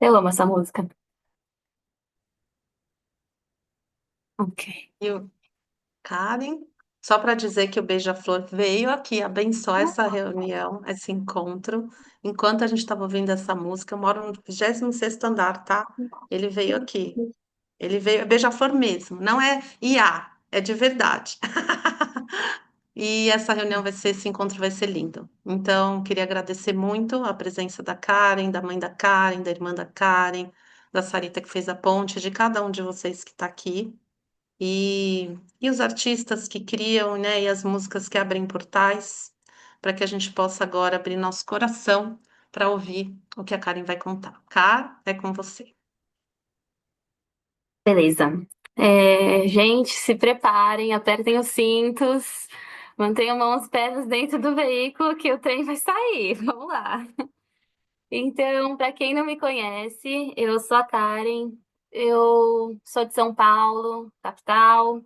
Eu amo essa música. Ok. E o Karen, só para dizer que o Beija-Flor veio aqui abençoar essa reunião, esse encontro, enquanto a gente estava ouvindo essa música. Eu moro no 26º andar, tá? Ele veio aqui. Ele veio, é Beija-Flor mesmo, não é IA, é de verdade. E essa reunião vai ser, esse encontro vai ser lindo. Então, queria agradecer muito a presença da Karen, da mãe da Karen, da irmã da Karen, da Sarita que fez a ponte, de cada um de vocês que está aqui. E os artistas que criam, né, e as músicas que abrem portais, para que a gente possa agora abrir nosso coração para ouvir o que a Karen vai contar. Cá, é com você. Beleza. Gente, se preparem, apertem os cintos, mantenham mãos e pernas dentro do veículo que o trem vai sair. Vamos lá. Então, para quem não me conhece, eu sou a Karen, eu sou de São Paulo, capital.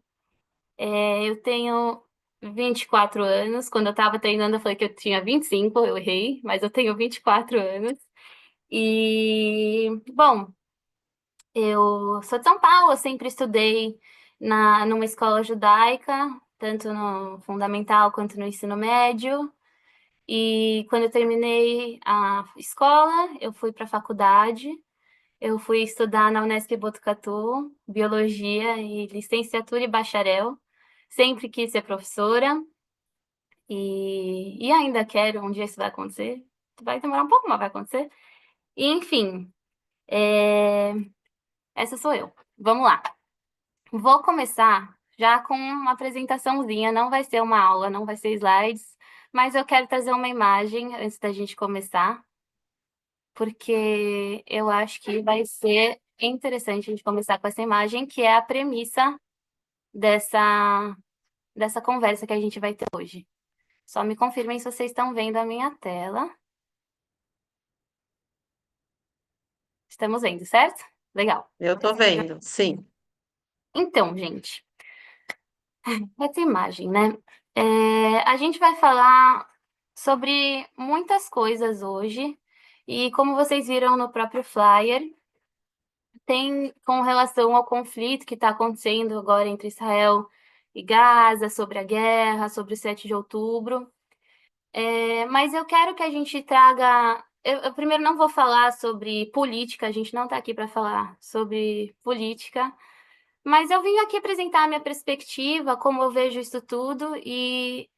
Eu tenho 24 anos. Quando eu estava treinando, eu falei que eu tinha 25, eu errei, mas eu tenho 24 anos. Bom, eu sou de São Paulo, eu sempre estudei numa escola judaica, tanto no fundamental quanto no ensino médio. E quando eu terminei a escola, eu fui para a faculdade. Eu fui estudar na Unesp Botucatu, biologia e licenciatura e bacharel. Sempre quis ser professora e ainda quero, um dia isso vai acontecer. Vai demorar um pouco, mas vai acontecer. E, enfim, é, essa sou eu. Vamos lá. Vou começar já com uma apresentaçãozinha, não vai ser uma aula, não vai ser slides, mas eu quero trazer uma imagem antes da gente começar, porque eu acho que vai ser interessante a gente começar com essa imagem, que é a premissa dessa, dessa conversa que a gente vai ter hoje. Só me confirmem se vocês estão vendo a minha tela. Estamos vendo, certo? Legal. Eu tô vendo, sim. Então, gente, essa imagem, né? A gente vai falar sobre muitas coisas hoje, e como vocês viram no próprio flyer, tem com relação ao conflito que está acontecendo agora entre Israel e Gaza, sobre a guerra, sobre o 7 de outubro. Mas eu quero que a gente traga. Eu primeiro não vou falar sobre política, a gente não está aqui para falar sobre política. Mas eu vim aqui apresentar a minha perspectiva, como eu vejo isso tudo, e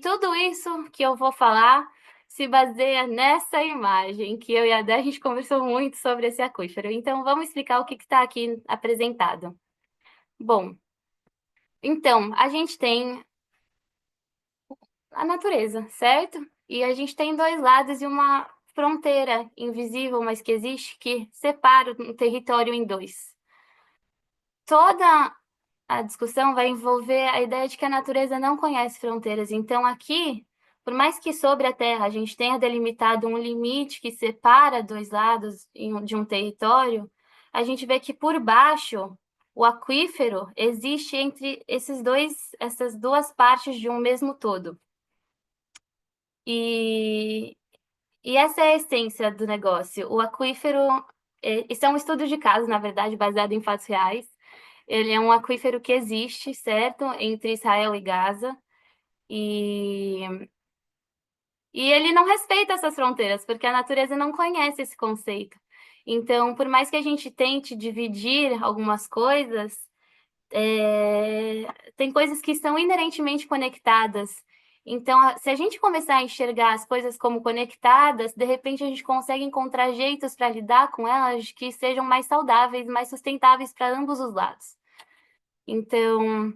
tudo isso que eu vou falar se baseia nessa imagem, que eu e a Dé, a gente conversou muito sobre esse aquífero. Então, vamos explicar o que está aqui apresentado. Bom, então, a gente tem a natureza, certo? E a gente tem dois lados e uma fronteira invisível, mas que existe, que separa o território em dois. Toda a discussão vai envolver a ideia de que a natureza não conhece fronteiras. Então, aqui, por mais que sobre a Terra a gente tenha delimitado um limite que separa dois lados de um território, a gente vê que por baixo o aquífero existe entre essas duas partes de um mesmo todo. E, e essa é a essência do negócio. O aquífero, isso é um estudo de caso, na verdade, baseado em fatos reais. Ele é um aquífero que existe, certo? Entre Israel e Gaza. E, e ele não respeita essas fronteiras, porque a natureza não conhece esse conceito. Então, por mais que a gente tente dividir algumas coisas, tem coisas que estão inerentemente conectadas. Então, se a gente começar a enxergar as coisas como conectadas, de repente a gente consegue encontrar jeitos para lidar com elas que sejam mais saudáveis, mais sustentáveis para ambos os lados. Então,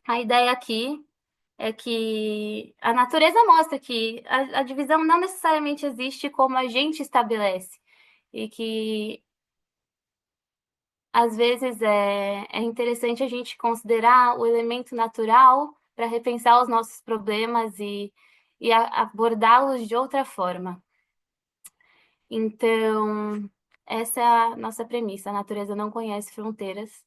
a ideia aqui é que a natureza mostra que a divisão não necessariamente existe como a gente estabelece, e que às vezes é interessante a gente considerar o elemento natural para repensar os nossos problemas e abordá-los de outra forma. Então, essa é a nossa premissa: a natureza não conhece fronteiras,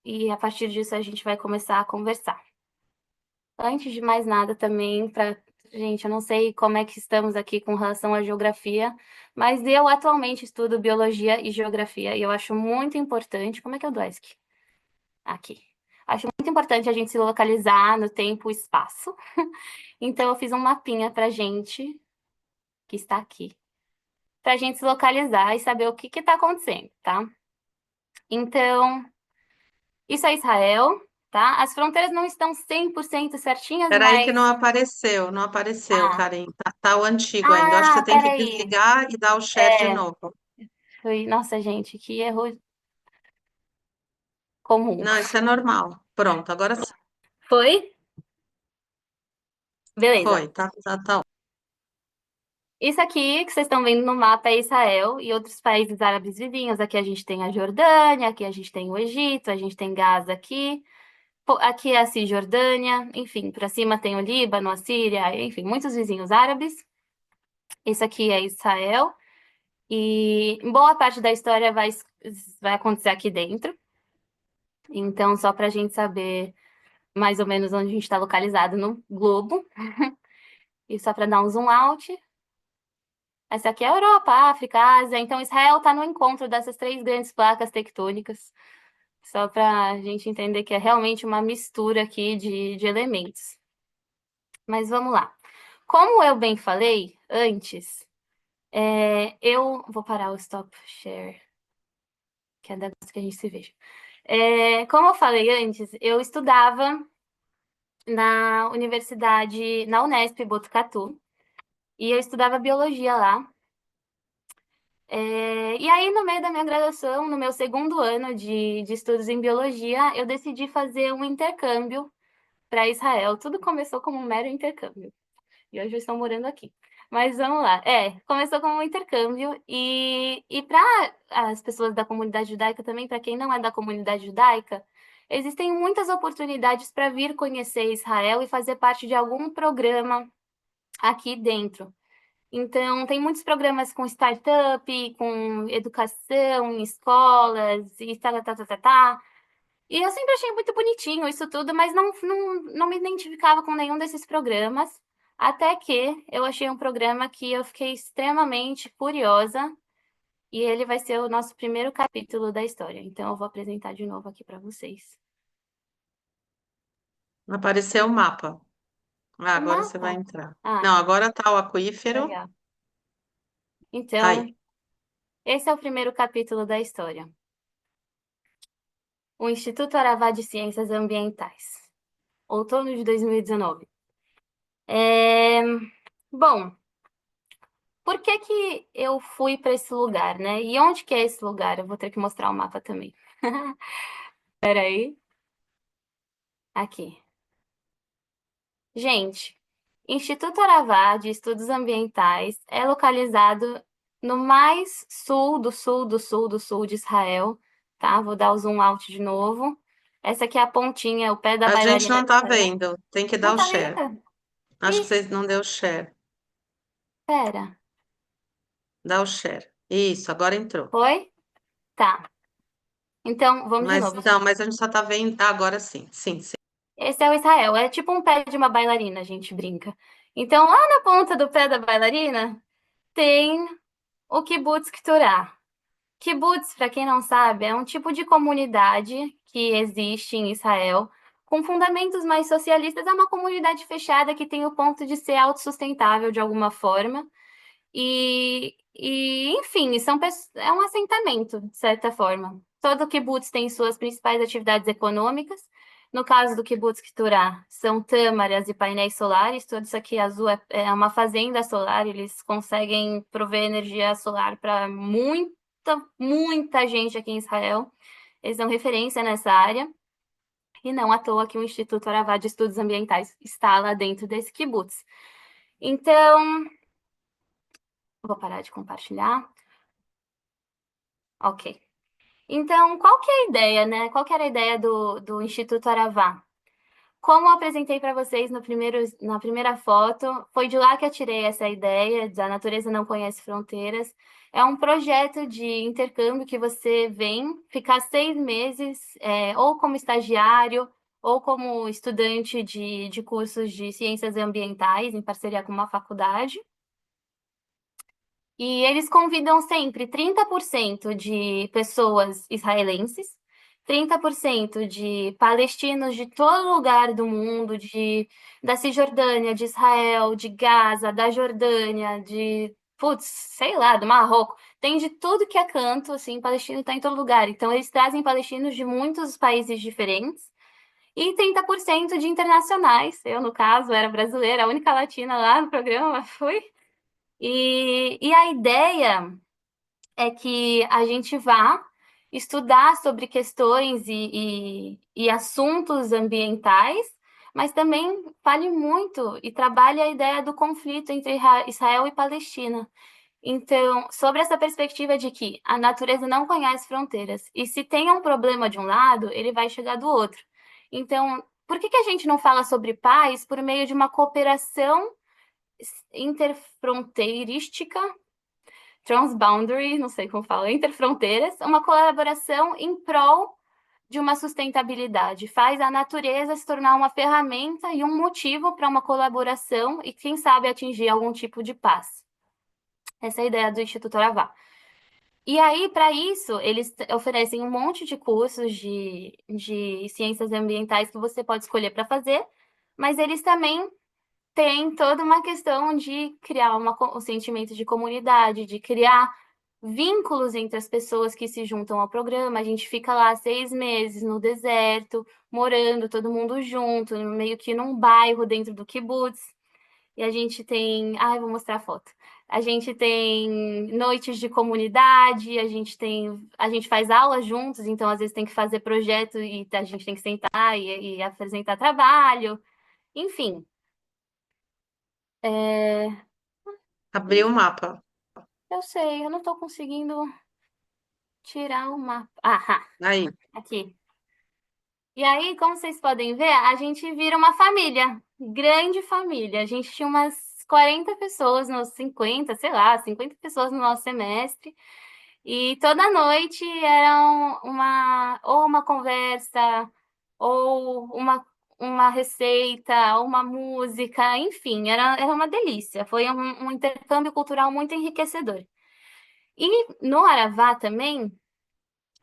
e a partir disso a gente vai começar a conversar. Antes de mais nada, também, para gente, eu não sei como é que estamos aqui com relação à geografia, mas eu atualmente estudo biologia e geografia e eu acho muito importante. Como é que eu dou ESC? Aqui. Acho muito importante a gente se localizar no tempo e espaço. Então, eu fiz um mapinha pra gente, que está aqui, pra gente se localizar e saber o que que tá acontecendo, tá? Então, isso é Israel, tá? As fronteiras não estão 100% certinhas, Peraí que mas... não apareceu, Ah, Karen. Tá o antigo ainda. Eu acho que você tem que peraí. desligar e dar o share de É, novo. foi... Nossa, gente, que erro comum. Não, isso é normal. Pronto, agora sim. Foi? Foi, Beleza. tá. Isso aqui que vocês estão vendo no mapa é Israel e outros países árabes vizinhos. Aqui a gente tem a Jordânia, aqui a gente tem o Egito, a gente tem Gaza aqui. Pô, aqui é a Cisjordânia, enfim, para cima tem o Líbano, a Síria, enfim, muitos vizinhos árabes. Isso aqui é Israel e boa parte da história vai acontecer aqui dentro. Então, só para a gente saber mais ou menos onde a gente está localizado no globo, e só para dar um zoom out, essa aqui é a Europa, a África, a Ásia. Então, Israel está no encontro dessas três grandes placas tectônicas, só para a gente entender que é realmente uma mistura aqui de elementos. Mas vamos lá. Como eu bem falei antes, eu vou parar o stop share, que é da que a gente se veja. Como eu falei antes, eu estudava na universidade, na Unesp Botucatu, e eu estudava biologia lá. E aí, no meio da minha graduação, no meu segundo ano de estudos em biologia, eu decidi fazer um intercâmbio para Israel. Tudo começou como um mero intercâmbio. E hoje eu estou morando aqui. Mas vamos lá. Começou como um intercâmbio e para as pessoas da comunidade judaica também, para quem não é da comunidade judaica, existem muitas oportunidades para vir conhecer Israel e fazer parte de algum programa aqui dentro. Então, tem muitos programas com startup, com educação em escolas e tá. E eu sempre achei muito bonitinho isso tudo, mas não me identificava com nenhum desses programas, até que eu achei um programa que eu fiquei extremamente curiosa, e ele vai ser o nosso primeiro capítulo da história. Então, eu vou apresentar de novo aqui para vocês. Apareceu o mapa. Ah, O agora você vai mapa? entrar. Ah, Não, agora tá o aquífero. legal. Tá Então, aí. esse é o primeiro capítulo da história. O Instituto Aravá de Ciências Ambientais, outono de 2019. É... Bom, por que que eu fui para esse lugar, né? E onde que é esse lugar? Eu vou ter que mostrar o mapa também. Espera aí. Aqui. Gente, Instituto Aravá de Estudos Ambientais é localizado no mais sul do sul do sul do sul de Israel, tá? Vou dar o zoom out de novo. Essa aqui é a pontinha, o pé da A gente bailarina não de tá Israel. vendo. Tem que dar Não o tá share. vendo? Acho que Ih, vocês não deu share. pera. Dá o share. Isso, agora entrou. Foi? Tá. Então, vamos de Mas novo. não, mas a gente só tá vendo. Ah, agora sim. Sim, sim. Esse é o Israel. É tipo um pé de uma bailarina, a gente brinca. Então, lá na ponta do pé da bailarina, tem o Kibbutz Kturá. Kibbutz, para quem não sabe, é um tipo de comunidade que existe em Israel, com fundamentos mais socialistas. É uma comunidade fechada que tem o ponto de ser autossustentável de alguma forma. Enfim, é um assentamento, de certa forma. Todo kibbutz tem suas principais atividades econômicas. No caso do kibbutz Keturah, são tâmaras e painéis solares. Tudo isso aqui azul é uma fazenda solar. Eles conseguem prover energia solar para muita gente aqui em Israel. Eles são referência nessa área. E não à toa que o Instituto Aravad de Estudos Ambientais está lá dentro desse kibbutz. Então, vou parar de compartilhar. Ok. Então, qual que é a ideia, né? Qual que era a ideia do Instituto Aravá? Como eu apresentei para vocês na primeira foto, foi de lá que eu tirei essa ideia de a natureza não conhece fronteiras. É um projeto de intercâmbio que você vem ficar 6 meses, ou como estagiário, ou como estudante de cursos de ciências ambientais, em parceria com uma faculdade. E eles convidam sempre 30% de pessoas israelenses, 30% de palestinos de todo lugar do mundo, da Cisjordânia, de Israel, de Gaza, da Jordânia, putz, sei lá, do Marrocos. Tem de tudo que é canto, assim, palestino está em todo lugar. Então, eles trazem palestinos de muitos países diferentes. E 30% de internacionais. Eu, no caso, era brasileira, a única latina lá no programa, fui. E a ideia é que a gente vá estudar sobre questões e assuntos ambientais, mas também fale muito e trabalhe a ideia do conflito entre Israel e Palestina. Então, sobre essa perspectiva de que a natureza não conhece fronteiras, e se tem um problema de um lado, ele vai chegar do outro. Então, por que que a gente não fala sobre paz por meio de uma cooperação interfronteirística, transboundary, não sei como fala, interfronteiras, uma colaboração em prol de uma sustentabilidade, faz a natureza se tornar uma ferramenta e um motivo para uma colaboração e, quem sabe, atingir algum tipo de paz. Essa é a ideia do Instituto Aravá. E aí, para isso, eles oferecem um monte de cursos de ciências ambientais que você pode escolher para fazer, mas eles também tem toda uma questão de criar um sentimento de comunidade, de criar vínculos entre as pessoas que se juntam ao programa. A gente fica lá 6 meses no deserto, morando todo mundo junto, meio que num bairro dentro do kibutz. E a gente tem. Ai, vou mostrar a foto. A gente tem noites de comunidade, a gente faz aulas juntos, então às vezes tem que fazer projeto e a gente tem que sentar e apresentar trabalho. Enfim, é, Abri o mapa. eu sei, eu não tô conseguindo tirar o mapa. Ah, Aí. aqui. E aí, como vocês podem ver, a gente vira uma família, grande família. A gente tinha umas 40 pessoas, nos 50, sei lá, 50 pessoas no nosso semestre. E toda noite era ou uma conversa, ou uma receita, ou uma música, enfim, era uma delícia. Foi um intercâmbio cultural muito enriquecedor. E no Aravá também,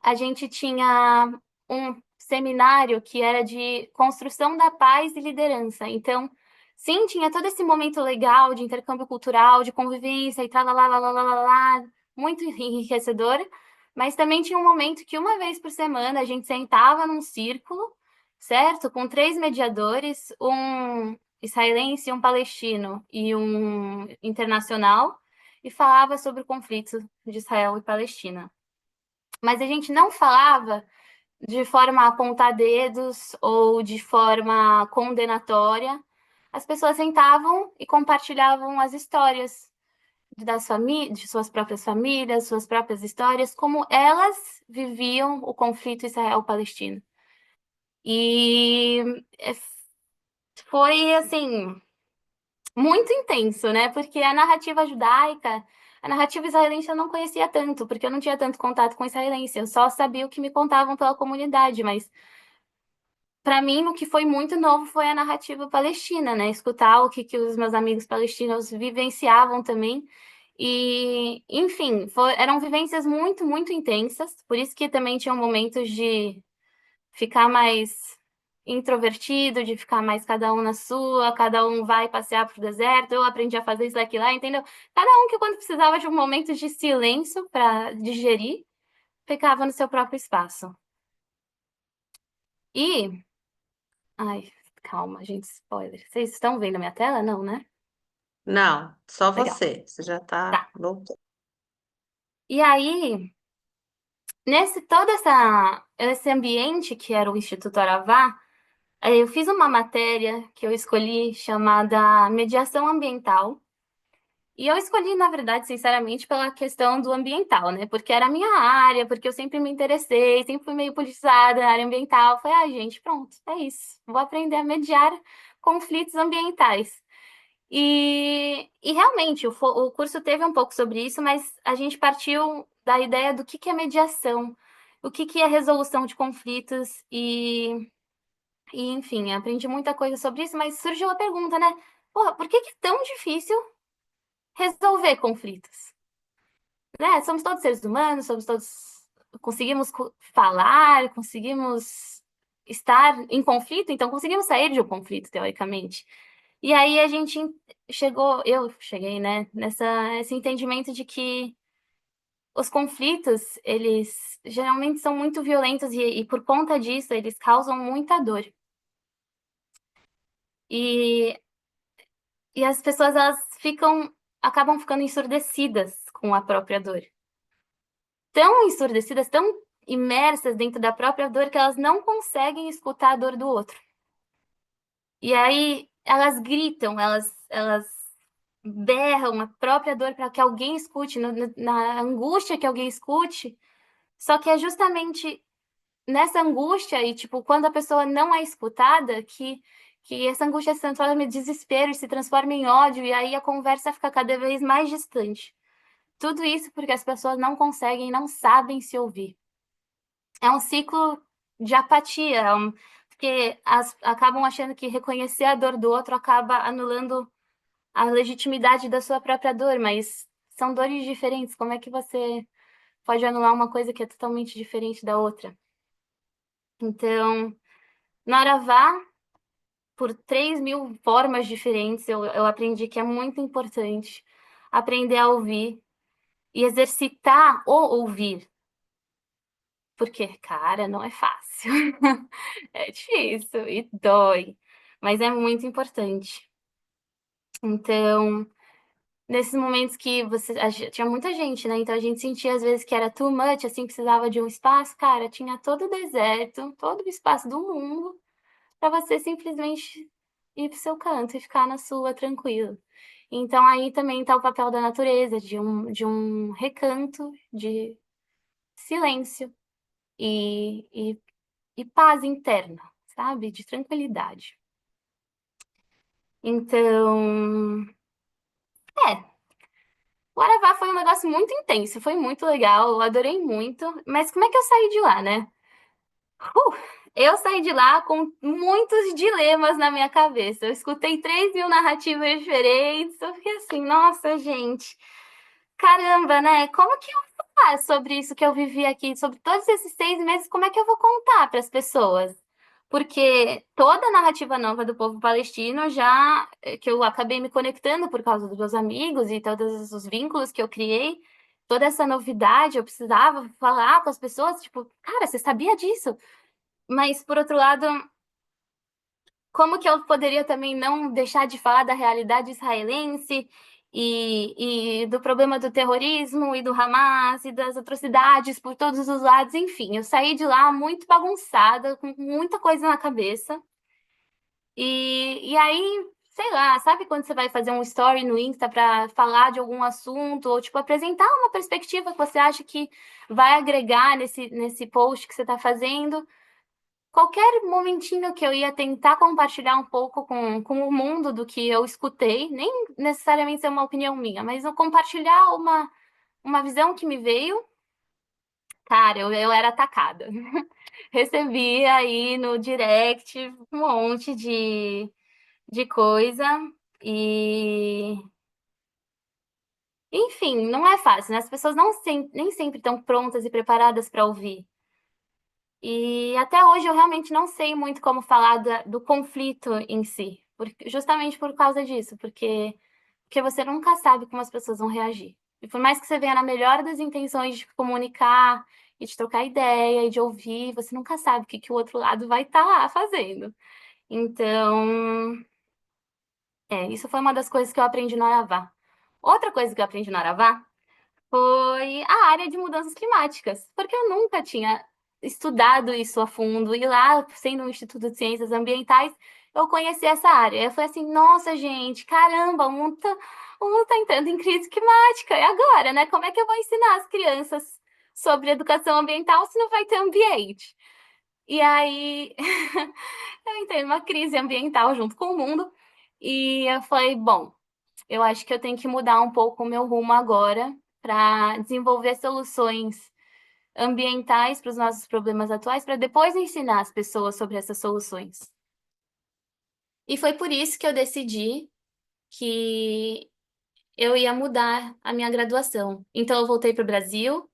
a gente tinha um seminário que era de construção da paz e liderança. Então, sim, tinha todo esse momento legal de intercâmbio cultural, de convivência e tal, muito enriquecedor, mas também tinha um momento que uma vez por semana a gente sentava num círculo, certo? Com três mediadores, um israelense, um palestino e um internacional, e falava sobre o conflito de Israel e Palestina. Mas a gente não falava de forma a apontar dedos ou de forma condenatória. As pessoas sentavam e compartilhavam as histórias de suas próprias famílias, suas próprias histórias, como elas viviam o conflito Israel-Palestino. E foi assim muito intenso, né? Porque a narrativa judaica, a narrativa israelense eu não conhecia tanto, porque eu não tinha tanto contato com israelense, eu só sabia o que me contavam pela comunidade, mas para mim o que foi muito novo foi a narrativa palestina, né? Escutar o que os meus amigos palestinos vivenciavam também. E, enfim, eram vivências muito, muito intensas, por isso que também tinham momentos de ficar mais introvertido, de ficar mais cada um na sua, cada um vai passear pro deserto, eu aprendi a fazer isso aqui lá, entendeu? Cada um que quando precisava de um momento de silêncio para digerir, ficava no seu próprio espaço. E, ai, calma, gente, spoiler. Vocês estão vendo a minha tela? Não, né? Não, só Legal. você. Você já tá. Tá. Voltou. E aí, esse ambiente que era o Instituto Aravá, eu fiz uma matéria que eu escolhi chamada Mediação Ambiental. E eu escolhi, na verdade, sinceramente, pela questão do ambiental, né? Porque era a minha área, porque eu sempre me interessei, sempre fui meio politizada na área ambiental. Falei, ah, gente, pronto, é isso. Vou aprender a mediar conflitos ambientais. E realmente, o curso teve um pouco sobre isso, mas a gente partiu da ideia do que é mediação, o que é resolução de conflitos E, enfim, aprendi muita coisa sobre isso, mas surgiu a pergunta, né? Porra, por que que é tão difícil resolver conflitos? Né? Somos todos seres humanos, somos todos. Conseguimos falar, conseguimos estar em conflito, então conseguimos sair de um conflito, teoricamente. E aí a gente chegou, eu cheguei, né, esse entendimento de que os conflitos, eles geralmente são muito violentos e por conta disso, eles causam muita dor. E, e as pessoas, elas acabam ficando ensurdecidas com a própria dor. Tão ensurdecidas, tão imersas dentro da própria dor que elas não conseguem escutar a dor do outro. E aí elas gritam, elas berram a própria dor para que alguém escute, na angústia que alguém escute. Só que é justamente nessa angústia e, tipo, quando a pessoa não é escutada, que essa angústia se transforma em desespero e se transforma em ódio, e aí a conversa fica cada vez mais distante. Tudo isso porque as pessoas não conseguem, não sabem se ouvir. É um ciclo de apatia, porque acabam achando que reconhecer a dor do outro acaba anulando a legitimidade da sua própria dor, mas são dores diferentes. Como é que você pode anular uma coisa que é totalmente diferente da outra? Então, no Aravá, por 3.000 formas diferentes, eu aprendi que é muito importante aprender a ouvir e exercitar o ouvir. Porque, cara, não é fácil. É difícil e dói, mas é muito importante. Então, nesses momentos que tinha muita gente, né? Então a gente sentia às vezes que era too much, assim, precisava de um espaço, cara, tinha todo o deserto, todo o espaço do mundo para você simplesmente ir pro seu canto e ficar na sua tranquilo. Então aí também tá o papel da natureza, de um recanto, de silêncio e e paz interna, sabe? De tranquilidade. Então, é, o Aravá foi um negócio muito intenso, foi muito legal, eu adorei muito, mas como é que eu saí de lá, né? Uh, eu saí de lá com muitos dilemas na minha cabeça. Eu escutei 3.000 narrativas diferentes, eu fiquei assim, nossa, gente, caramba, né? Como que eu vou falar sobre isso que eu vivi aqui, sobre todos esses 6 meses, como é que eu vou contar para as pessoas? Porque toda a narrativa nova do povo palestino já, que eu acabei me conectando por causa dos meus amigos e todos os vínculos que eu criei, toda essa novidade, eu precisava falar com as pessoas, tipo, cara, você sabia disso? Mas, por outro lado, como que eu poderia também não deixar de falar da realidade israelense e do problema do terrorismo e do Hamas e das atrocidades por todos os lados? Enfim, eu saí de lá muito bagunçada, com muita coisa na cabeça. E aí, sei lá, sabe quando você vai fazer um story no Insta para falar de algum assunto ou tipo apresentar uma perspectiva que você acha que vai agregar nesse post que você está fazendo? Qualquer momentinho que eu ia tentar compartilhar um pouco com o mundo do que eu escutei, nem necessariamente ser uma opinião minha, mas eu compartilhar uma visão que me veio, cara, eu era atacada. Recebi aí no direct um monte de coisa e. Enfim, não é fácil, né? As pessoas nem sempre estão prontas e preparadas para ouvir. E até hoje eu realmente não sei muito como falar do conflito em si, justamente por causa disso, porque você nunca sabe como as pessoas vão reagir. E por mais que você venha na melhor das intenções de comunicar e de trocar ideia e de ouvir, você nunca sabe o que o outro lado vai estar lá fazendo. Então, isso foi uma das coisas que eu aprendi no Aravá. Outra coisa que eu aprendi no Aravá foi a área de mudanças climáticas, porque eu nunca tinha estudado isso a fundo, e lá, sendo um Instituto de Ciências Ambientais, eu conheci essa área. Eu falei assim, nossa, gente, caramba, o mundo tá entrando em crise climática, e agora, né? Como é que eu vou ensinar as crianças sobre educação ambiental se não vai ter ambiente? E aí, eu entrei numa crise ambiental junto com o mundo, e eu falei, bom, eu acho que eu tenho que mudar um pouco o meu rumo agora para desenvolver soluções ambientais para os nossos problemas atuais, para depois ensinar as pessoas sobre essas soluções. E foi por isso que eu decidi que eu ia mudar a minha graduação. Então, eu voltei para o Brasil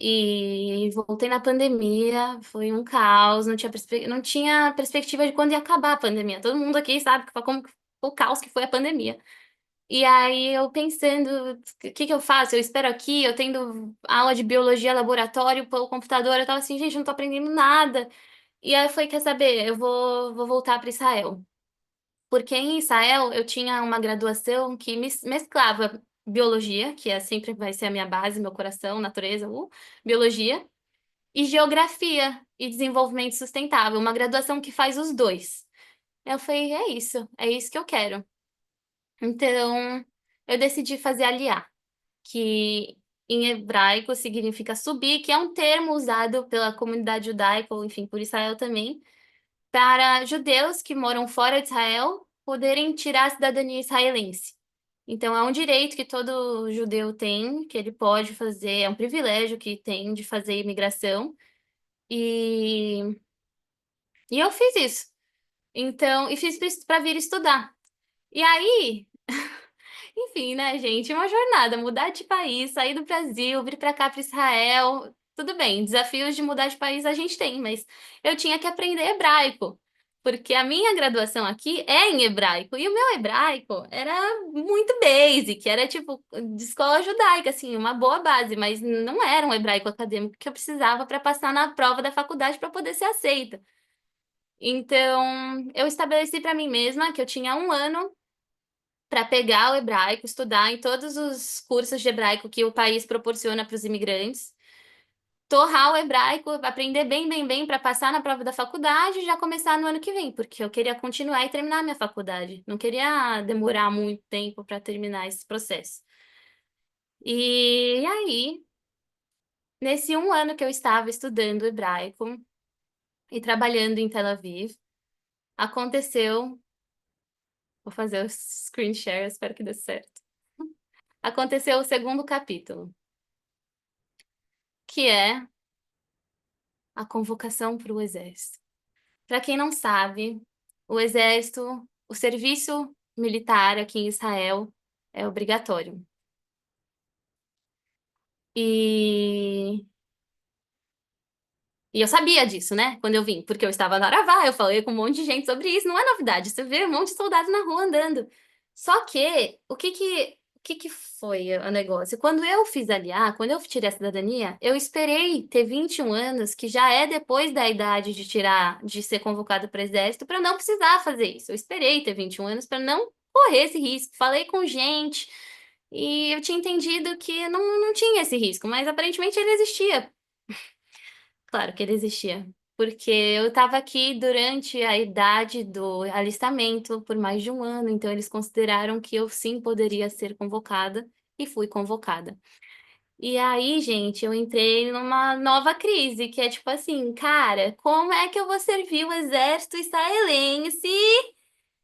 e voltei na pandemia. Foi um caos, não tinha perspectiva de quando ia acabar a pandemia. Todo mundo aqui sabe como o caos que foi a pandemia. E aí eu pensando, o que que eu faço? Eu espero aqui, eu tendo aula de biologia laboratório pelo computador, eu tava assim, gente, eu não tô aprendendo nada. E aí foi, quer saber, vou voltar para Israel. Porque em Israel eu tinha uma graduação que mesclava biologia, que sempre vai ser a minha base, meu coração, natureza, biologia, e geografia e desenvolvimento sustentável, uma graduação que faz os dois. Eu falei, é isso que eu quero. Então, eu decidi fazer aliá, que em hebraico significa subir, que é um termo usado pela comunidade judaica, ou enfim, por Israel também, para judeus que moram fora de Israel poderem tirar a cidadania israelense. Então, é um direito que todo judeu tem, que ele pode fazer, é um privilégio que tem de fazer imigração, e, e eu fiz isso. Então, e fiz para vir estudar. E aí, enfim, né, gente? Uma jornada, mudar de país, sair do Brasil, vir para cá, para Israel. Tudo bem, desafios de mudar de país a gente tem, mas eu tinha que aprender hebraico, porque a minha graduação aqui é em hebraico, e o meu hebraico era muito basic, era tipo de escola judaica, assim, uma boa base, mas não era um hebraico acadêmico que eu precisava para passar na prova da faculdade para poder ser aceita. Então, eu estabeleci para mim mesma que eu tinha um ano para pegar o hebraico, estudar em todos os cursos de hebraico que o país proporciona para os imigrantes, torrar o hebraico, aprender bem, bem, bem para passar na prova da faculdade e já começar no ano que vem, porque eu queria continuar e terminar minha faculdade. Não queria demorar muito tempo para terminar esse processo. E aí, nesse um ano que eu estava estudando hebraico e trabalhando em Tel Aviv, aconteceu. Vou fazer o screen share, espero que dê certo. Aconteceu o segundo capítulo, que é a convocação para o exército. Para quem não sabe, o exército, o serviço militar aqui em Israel é obrigatório. E, e eu sabia disso, né? Quando eu vim, porque eu estava na Aravá, eu falei com um monte de gente sobre isso, não é novidade, você vê um monte de soldado na rua andando. Só que, o que que foi o negócio? Quando eu fiz aliar, quando eu tirei a cidadania, eu esperei ter 21 anos, que já é depois da idade de tirar, de ser convocado para o exército, para não precisar fazer isso. Eu esperei ter 21 anos para não correr esse risco. Falei com gente e eu tinha entendido que não tinha esse risco, mas aparentemente ele existia. Claro que ele existia. Porque eu estava aqui durante a idade do alistamento por mais de um ano, então eles consideraram que eu sim poderia ser convocada e fui convocada. E aí, gente, eu entrei numa nova crise, que é tipo assim, cara, como é que eu vou servir o exército israelense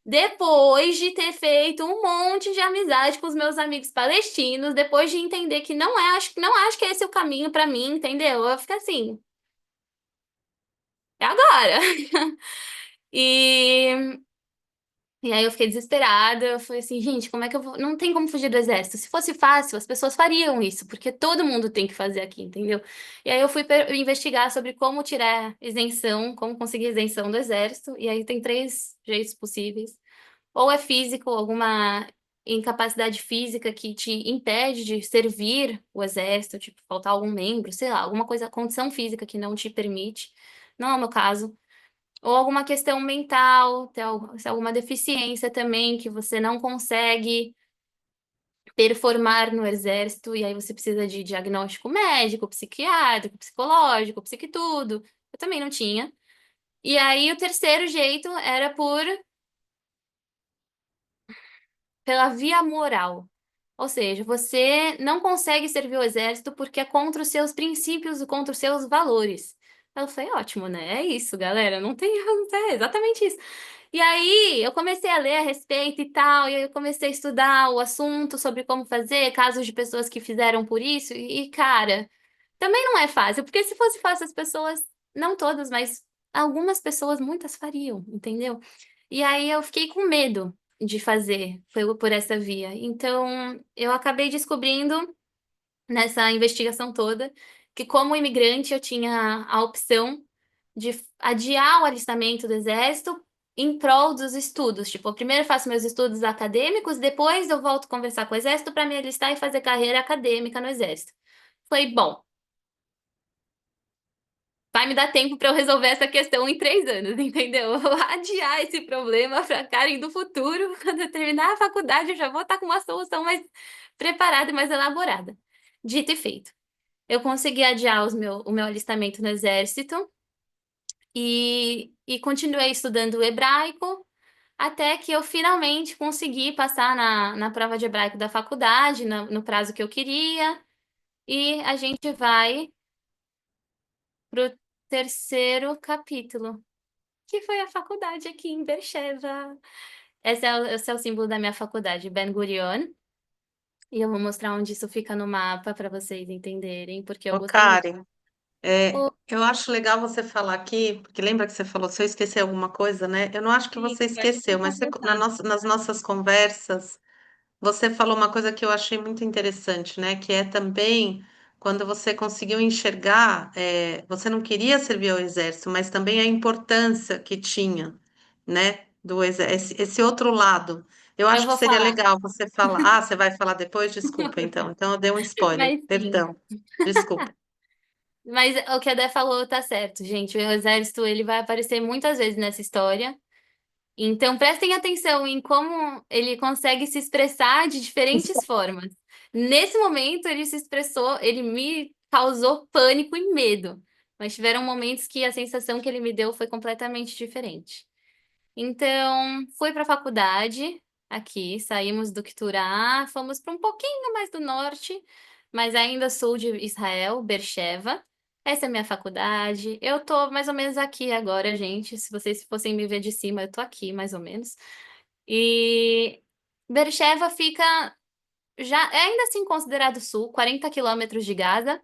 depois de ter feito um monte de amizade com os meus amigos palestinos, depois de entender que não acho que esse é o caminho para mim, entendeu? Eu fico assim, é agora. E, e aí eu fiquei desesperada. Eu falei assim, gente, como é que eu vou? Não tem como fugir do exército. Se fosse fácil, as pessoas fariam isso, porque todo mundo tem que fazer aqui, entendeu? E aí eu fui investigar sobre como tirar isenção, como conseguir isenção do exército. E aí tem três jeitos possíveis. Ou é físico, alguma incapacidade física que te impede de servir o exército, tipo, faltar algum membro, sei lá, alguma coisa, condição física que não te permite. Não é o meu caso. Ou alguma questão mental, se alguma deficiência também que você não consegue performar no exército, e aí você precisa de diagnóstico médico, psiquiátrico, psicológico, psiquitudo. Eu também não tinha. E aí o terceiro jeito era pela via moral. Ou seja, você não consegue servir o exército porque é contra os seus princípios e contra os seus valores. Eu falei, ótimo, né? É isso, galera. Não tem, é exatamente isso. E aí eu comecei a ler a respeito e tal, e aí eu comecei a estudar o assunto sobre como fazer, casos de pessoas que fizeram por isso, cara, também não é fácil, porque se fosse fácil as pessoas, não todas, mas algumas pessoas, muitas fariam, entendeu? E aí eu fiquei com medo de fazer por essa via. Então, eu acabei descobrindo nessa investigação toda que, como imigrante, eu tinha a opção de adiar o alistamento do exército em prol dos estudos. Tipo, eu primeiro faço meus estudos acadêmicos, depois eu volto conversar com o exército para me alistar e fazer carreira acadêmica no exército. Falei, bom, vai me dar tempo para eu resolver essa questão em 3 anos, entendeu? Eu vou adiar esse problema para Karen do futuro. Quando eu terminar a faculdade, eu já vou estar com uma solução mais preparada e mais elaborada. Dito e feito. Eu consegui adiar o meu alistamento no exército e continuei estudando hebraico até que eu finalmente consegui passar na prova de hebraico da faculdade, no prazo que eu queria, e a gente vai pro terceiro capítulo, que foi a faculdade aqui em Beersheba. Esse é o símbolo da minha faculdade, Ben Gurion. E eu vou mostrar onde isso fica no mapa para vocês entenderem, porque eu Ô, gostei muito. Karen, Ô, eu acho legal você falar aqui, porque lembra que você falou, se eu esquecer alguma coisa, né? Eu não acho que sim, você pode esqueceu, mas completar. nas nossas conversas, você falou uma coisa que eu achei muito interessante, né? Que é também quando você conseguiu enxergar, você não queria servir ao exército, mas também a importância que tinha, né? Do exército, esse outro lado. Eu Eu acho que vou seria falar, legal você falar. Ah, você vai falar depois? Desculpa, então. Então eu dei um spoiler. mas sim. Perdão. Desculpa. Mas o que a Dé falou tá certo, gente. O exército ele vai aparecer muitas vezes nessa história. Então prestem atenção em como ele consegue se expressar de diferentes formas. Nesse momento ele se expressou, ele me causou pânico e medo. Mas tiveram momentos que a sensação que ele me deu foi completamente diferente. Então, fui para a faculdade aqui, saímos do Quturá, fomos para um pouquinho mais do norte, mas ainda sul de Israel, Beersheba. Essa é a minha faculdade. Eu tô mais ou menos aqui agora, gente. Se vocês fossem me ver de cima, eu tô aqui, mais ou menos. E Beersheba fica já é ainda assim considerado sul, 40 quilômetros de Gaza.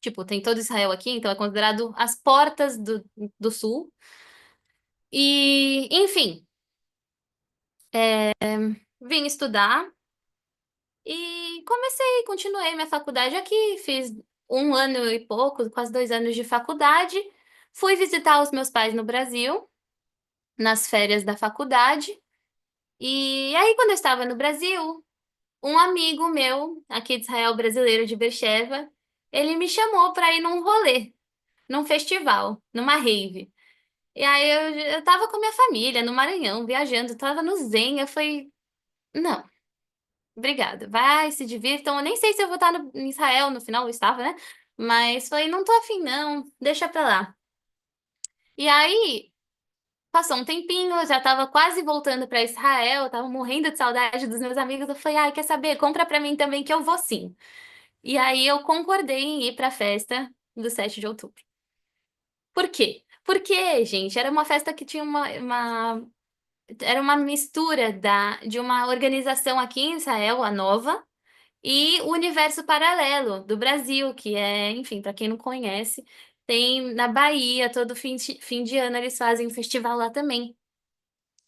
Tipo, tem todo Israel aqui, então é considerado as portas do sul. E, enfim, vim estudar e continuei minha faculdade aqui, fiz 1 ano e pouco, quase 2 anos de faculdade. Fui visitar os meus pais no Brasil, nas férias da faculdade. E aí, quando eu estava no Brasil, um amigo meu, aqui de Israel, brasileiro de Beersheba, ele me chamou para ir num rolê, num festival, numa rave. E aí eu tava com a minha família no Maranhão, viajando, tava no Zen, eu falei, não. Obrigada. Vai, se divirtam. Eu nem sei se eu vou estar em Israel no final, eu estava, né? Mas falei, não tô afim, não. Deixa pra lá. E aí, passou um tempinho, eu já tava quase voltando pra Israel, eu tava morrendo de saudade dos meus amigos. Eu falei, ai, quer saber? Compra pra mim também que eu vou sim. E aí eu concordei em ir pra festa do 7 de outubro. Por quê? Porque, gente, era uma festa que tinha era uma mistura de uma organização aqui em Israel, a Nova, e o Universo Paralelo do Brasil, que é, enfim, para quem não conhece, tem na Bahia, todo fim de ano eles fazem um festival lá também.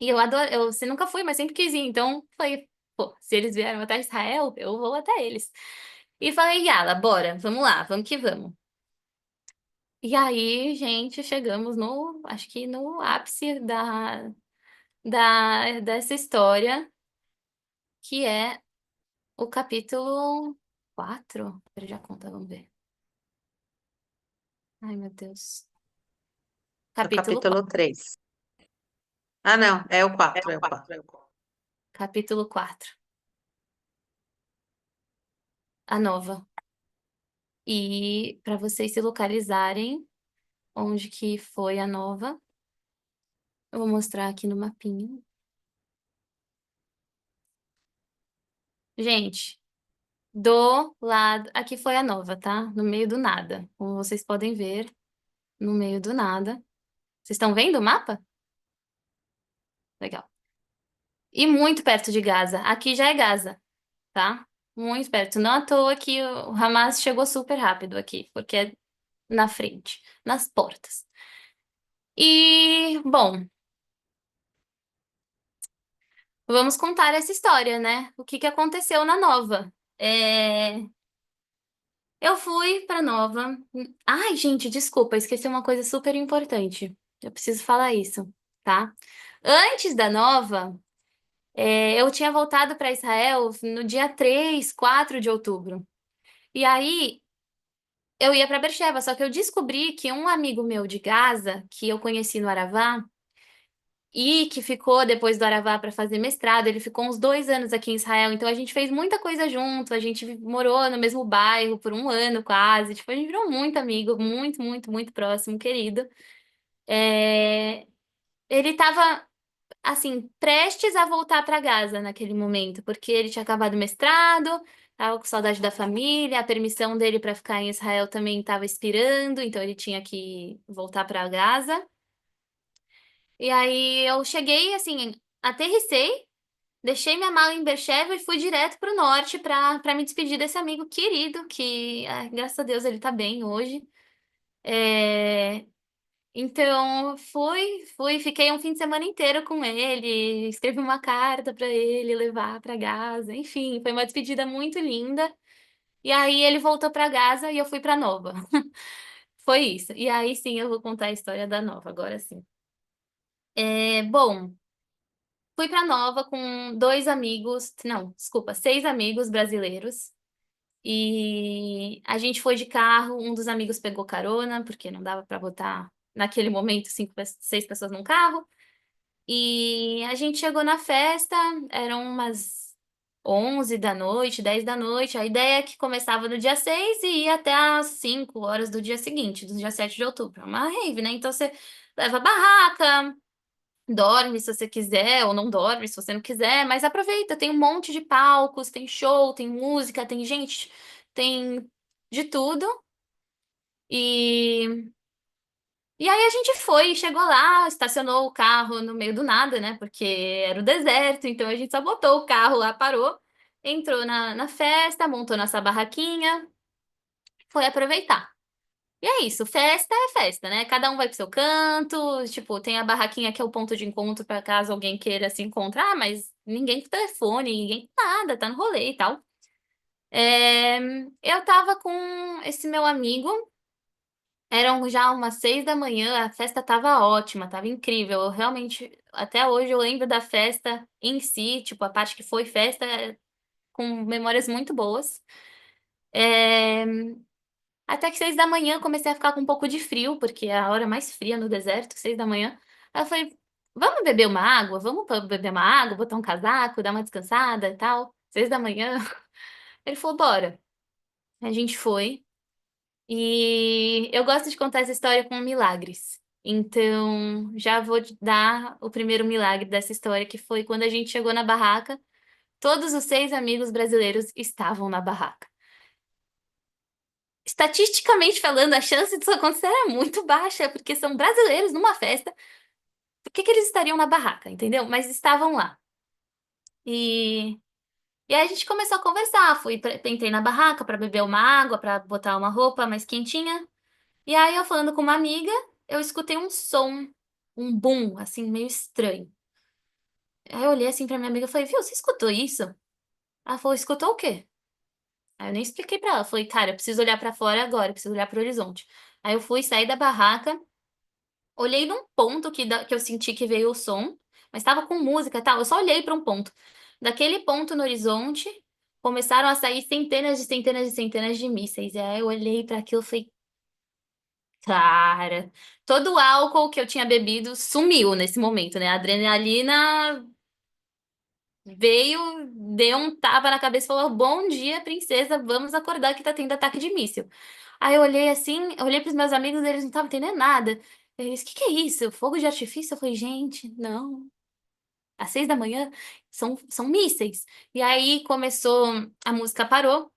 E eu adoro, você nunca fui, mas sempre quis ir, então falei, pô, se eles vieram até Israel, eu vou até eles. E falei, Yala, bora, vamos lá, vamos que vamos. E aí, gente, chegamos acho que no ápice dessa história, que é o capítulo 4. Perdi a conta, vamos ver. Ai, meu Deus. No Capítulo capítulo 4. 3. Ah, não, é o 4, é o 4. Capítulo 4. A nova. E para vocês se localizarem onde que foi a nova, eu vou mostrar aqui no mapinha. Gente, do lado. Aqui foi a nova, tá? No meio do nada. Como vocês podem ver, no meio do nada. Vocês estão vendo o mapa? Legal. E muito perto de Gaza. Aqui já é Gaza, tá? Muito perto. Não à toa que o Hamas chegou super rápido aqui, porque é na frente, nas portas. E, bom, Vamos contar essa história, né? O que que aconteceu na Nova? É, Eu fui pra Nova. Ai, gente, desculpa, esqueci uma coisa super importante. Eu preciso falar isso, tá? Antes da Nova, eu tinha voltado para Israel no dia 3, 4 de outubro. E aí eu ia para Beersheba, só que eu descobri que um amigo meu de Gaza, que eu conheci no Aravá, e que ficou depois do Aravá para fazer mestrado, ele ficou uns 2 anos aqui em Israel, então a gente fez muita coisa junto, a gente morou no mesmo bairro por um ano quase, tipo, a gente virou muito amigo, muito, muito, muito próximo, querido. É, Ele tava, assim, prestes a voltar para Gaza naquele momento, porque ele tinha acabado o mestrado, tava com saudade da família, a permissão dele para ficar em Israel também estava expirando, então ele tinha que voltar para Gaza. E aí eu cheguei, assim, aterrissei, deixei minha mala em Beersheba e fui direto pro norte para me despedir desse amigo querido, que, graças a Deus, ele tá bem hoje. É, Então, fiquei um fim de semana inteiro com ele, escrevi uma carta para ele levar para Gaza, enfim, foi uma despedida muito linda. E aí ele voltou para Gaza e eu fui para Nova. Foi isso. E aí sim, eu vou contar a história da Nova, agora sim. Bom, fui para Nova com dois amigos, não, desculpa, 6 amigos brasileiros. E a gente foi de carro, um dos amigos pegou carona, porque não dava para botar naquele momento 6 pessoas num carro. E a gente chegou na festa, eram umas 11 da noite, 10 da noite. A ideia é que começava no dia 6 e ia até às 5 horas do dia seguinte, do dia 7 de outubro. É uma rave, né? Então você leva barraca, dorme se você quiser, ou não dorme se você não quiser, mas aproveita, tem um monte de palcos, tem show, tem música, tem gente, tem de tudo. E, e aí a gente foi, chegou lá, estacionou o carro no meio do nada, né? Porque era o deserto, então a gente só botou o carro lá, parou, entrou na festa, montou nossa barraquinha, foi aproveitar. E é isso, festa é festa, né? Cada um vai pro seu canto, tipo, tem a barraquinha que é o ponto de encontro para caso alguém queira se encontrar, mas ninguém com telefone, ninguém com nada, tá no rolê e tal. É, Eu tava com esse meu amigo, eram já umas 6 da manhã, a festa tava ótima, tava incrível. Eu realmente, até hoje eu lembro da festa em si, tipo, a parte que foi festa, com memórias muito boas. É, Até que 6 da manhã eu comecei a ficar com um pouco de frio, porque é a hora mais fria no deserto, 6 da manhã. Aí eu falei, vamos beber uma água? Beber uma água, botar um casaco, dar uma descansada e tal. 6 da manhã. Ele falou, bora. A gente foi. E eu gosto de contar essa história com milagres. Então, já vou te dar o primeiro milagre dessa história, que foi quando a gente chegou na barraca. Todos os 6 amigos brasileiros estavam na barraca. Estatisticamente falando, a chance disso acontecer é muito baixa, porque são brasileiros numa festa. Por que que eles estariam na barraca, entendeu? Mas estavam lá. E, e aí a gente começou a conversar. Entrei na barraca para beber uma água, para botar uma roupa mais quentinha. E aí eu falando com uma amiga, eu escutei um som, um boom, assim, meio estranho. Aí eu olhei assim pra minha amiga e falei, viu, você escutou isso? Ela falou, escutou o quê? Aí eu nem expliquei pra ela. Falei, cara, eu preciso olhar pra fora agora, eu preciso olhar pro horizonte. Aí eu fui sair da barraca. Olhei num ponto que eu senti que veio o som, mas estava com música e tal. Eu só olhei para um ponto. Daquele ponto no horizonte, começaram a sair centenas de centenas de centenas de mísseis. E aí eu olhei para aquilo e falei, cara, todo o álcool que eu tinha bebido sumiu nesse momento, né? A adrenalina veio, deu um tapa na cabeça e falou: Bom dia, princesa, vamos acordar que tá tendo ataque de míssil. Aí eu olhei assim, eu olhei pros meus amigos, eles não estavam entendendo nada. Eles, o que que é isso? Fogo de artifício? Eu falei, gente, não. Às 6 da manhã são mísseis. E aí começou, a música parou.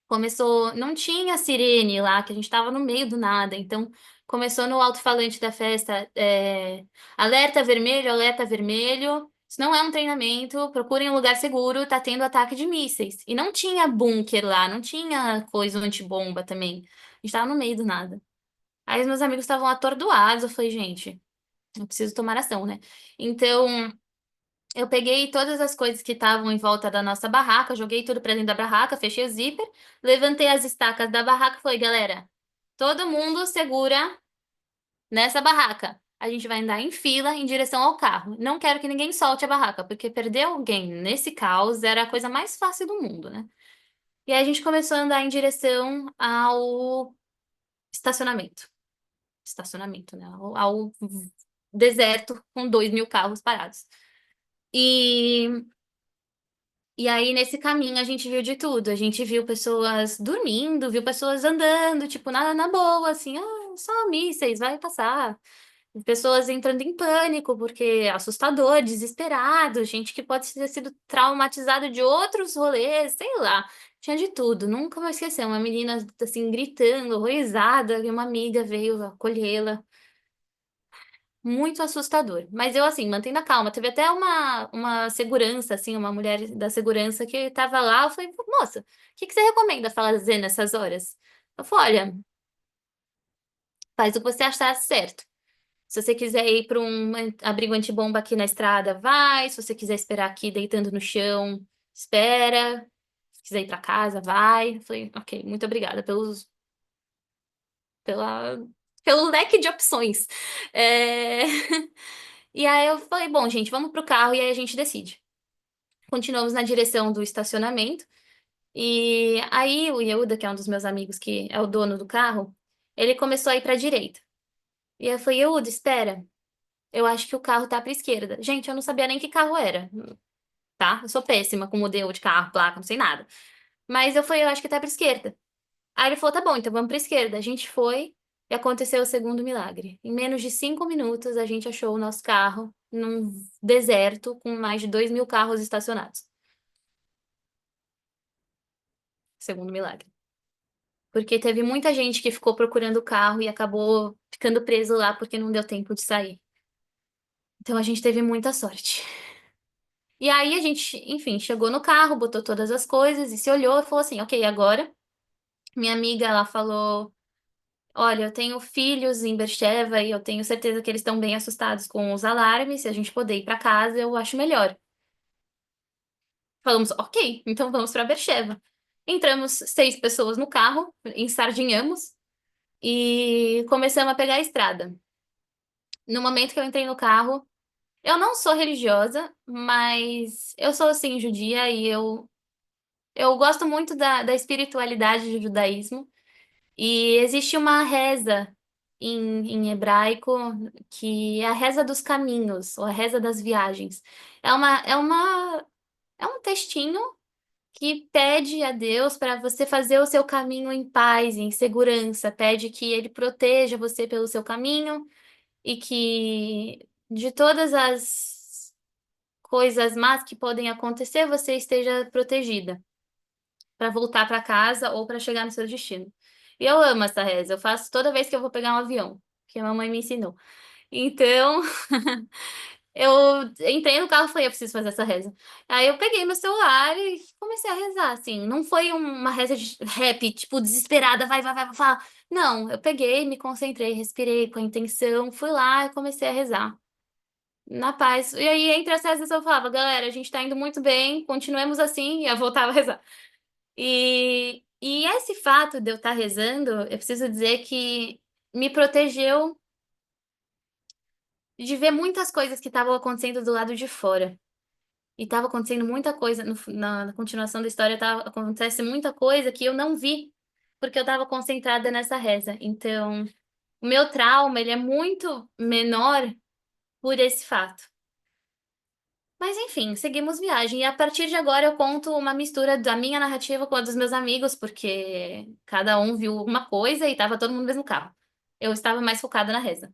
Começou, não tinha sirene lá, que a gente tava no meio do nada. Então, começou no alto-falante da festa, alerta vermelho. Isso não é um treinamento, procurem um lugar seguro, tá tendo ataque de mísseis. E não tinha bunker lá, não tinha coisa antibomba também. A gente tava no meio do nada. Aí os meus amigos estavam atordoados, eu falei, gente, eu preciso tomar ação, né? Então, Eu peguei todas as coisas que estavam em volta da nossa barraca, joguei tudo pra dentro da barraca, fechei o zíper, levantei as estacas da barraca e falei, galera, todo mundo segura nessa barraca. A gente vai andar em fila em direção ao carro. Não quero que ninguém solte a barraca, porque perder alguém nesse caos era a coisa mais fácil do mundo, né? E aí a gente começou a andar em direção ao estacionamento. Estacionamento, né? Ao deserto com 2.000 carros parados. E E aí, nesse caminho, a gente viu de tudo. A gente viu pessoas dormindo, viu pessoas andando, tipo, na boa, assim, só mísseis, vai passar. Pessoas entrando em pânico, porque é assustador, desesperado, gente que pode ter sido traumatizado de outros rolês, sei lá. Tinha de tudo. Nunca vou esquecer. Uma menina, assim, gritando, horrorizada, e uma amiga veio acolhê-la. Muito assustador. Mas eu, assim, mantendo a calma. Teve até uma segurança, assim, uma mulher da segurança que tava lá. Eu falei, moça, o que que você recomenda fazer nessas horas? Eu falei, olha, faz o que você achar certo. Se você quiser ir para um abrigo antibomba aqui na estrada, vai. Se você quiser esperar aqui deitando no chão, espera. Se quiser ir para casa, vai. Eu falei, ok, muito obrigada pela, pelo leque de opções. É... E aí eu falei, bom, gente, vamos pro carro e aí a gente decide. Continuamos na direção do estacionamento. E aí o Yehuda, que é um dos meus amigos, que é o dono do carro, ele começou a ir para a direita. E eu falei, Yehuda, espera. Eu acho que o carro tá para esquerda. Gente, eu não sabia nem que carro era, tá? Eu sou péssima com modelo de carro, placa, não sei nada. Mas eu falei, eu acho que tá para esquerda. Aí ele falou, tá bom, então vamos para esquerda. A gente foi e aconteceu o segundo milagre. Em menos de 5 minutos, a gente achou o nosso carro num deserto com mais de 2.000 carros estacionados. Segundo milagre. Porque teve muita gente que ficou procurando o carro e acabou ficando preso lá porque não deu tempo de sair. Então a gente teve muita sorte. E aí a gente, enfim, chegou no carro, botou todas as coisas e se olhou e falou assim: ok, agora. Minha amiga, ela falou: olha, eu tenho filhos em Beersheba e eu tenho certeza que eles estão bem assustados com os alarmes. Se a gente puder ir para casa, eu acho melhor. Falamos: ok, então vamos para Beersheba. Entramos 6 pessoas no carro, ensardinhamos e começamos a pegar a estrada. No momento que eu entrei no carro, eu não sou religiosa, mas eu sou, assim, judia e eu gosto muito da espiritualidade do judaísmo. E existe uma reza em hebraico que é a reza dos caminhos, ou a reza das viagens. É um textinho que pede a Deus para você fazer o seu caminho em paz, em segurança, pede que Ele proteja você pelo seu caminho e que de todas as coisas más que podem acontecer, você esteja protegida para voltar para casa ou para chegar no seu destino. E eu amo essa reza, eu faço toda vez que eu vou pegar um avião, que a mamãe me ensinou. Então, eu entrei no carro e falei, eu preciso fazer essa reza. Aí eu peguei meu celular e comecei a rezar, assim. Não foi uma reza de rap, tipo, desesperada, vai, vai. Não, eu peguei, me concentrei, respirei com a intenção, fui lá e comecei a rezar. Na paz. E aí, entre as rezas, eu falava, galera, a gente tá indo muito bem, continuemos assim, e eu voltava a rezar. E esse fato de eu estar rezando, eu preciso dizer que me protegeu de ver muitas coisas que estavam acontecendo do lado de fora. E estava acontecendo muita coisa na continuação da história, acontece muita coisa que eu não vi, porque eu estava concentrada nessa reza. Então, o meu trauma, ele é muito menor por esse fato. Mas enfim, seguimos viagem. E a partir de agora eu conto uma mistura da minha narrativa com a dos meus amigos, porque cada um viu uma coisa e estava todo mundo no mesmo carro. Eu estava mais focada na reza.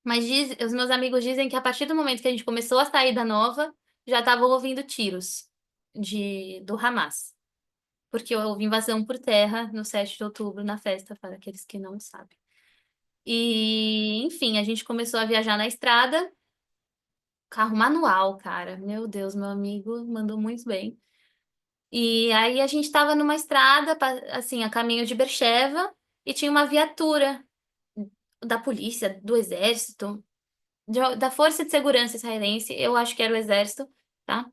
Mas os meus amigos dizem que a partir do momento que a gente começou a sair da nova, já estavam ouvindo tiros do Hamas. Porque houve invasão por terra no 7 de outubro, na festa, para aqueles que não sabem. E, enfim, a gente começou a viajar na estrada, carro manual, cara. Meu Deus, meu amigo mandou muito bem. E aí a gente estava numa estrada, assim, a caminho de Bercheva, e tinha uma viatura da polícia, do exército. da Força de Segurança Israelense, eu acho que era o exército, tá?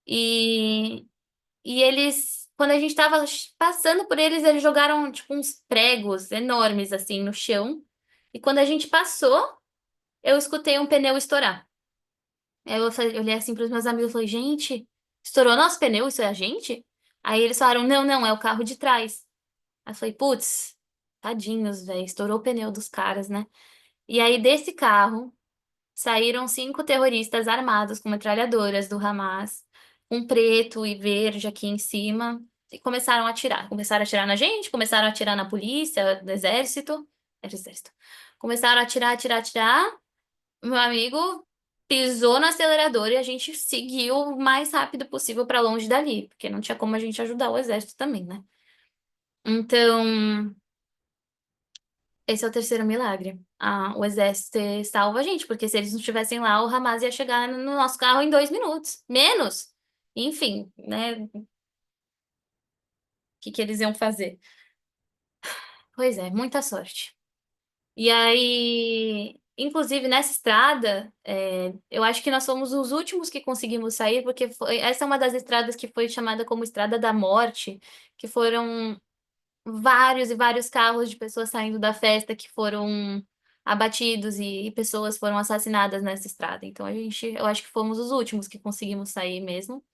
E, e eles, quando a gente tava passando por eles, eles jogaram, tipo, uns pregos enormes, assim, no chão. E quando a gente passou, eu escutei um pneu estourar. Aí eu olhei assim pros meus amigos e falei, gente, estourou nosso pneu? Isso é a gente? Aí eles falaram, não, não, é o carro de trás. Aí eu falei, putz, tadinhos, velho, estourou o pneu dos caras, né? E aí desse carro saíram 5 terroristas armados com metralhadoras do Hamas, um preto e verde aqui em cima, e começaram a atirar. Começaram a atirar na gente, começaram a atirar na polícia, no exército. Era exército. Começaram a atirar, atirar, atirar. Meu amigo pisou no acelerador e a gente seguiu o mais rápido possível para longe dali, porque não tinha como a gente ajudar o exército também, né? Então, esse é o terceiro milagre. O exército ter salvo a gente, porque se eles não estivessem lá, o Hamas ia chegar no nosso carro em 2 minutos. Menos. Enfim, né? O que que eles iam fazer? Pois é, muita sorte. E aí, inclusive nessa estrada, eu acho que nós fomos os últimos que conseguimos sair, porque essa é uma das estradas que foi chamada como Estrada da Morte, que foram vários e vários carros de pessoas saindo da festa que foram abatidos e pessoas foram assassinadas nessa estrada. Então eu acho que fomos os últimos que conseguimos sair mesmo.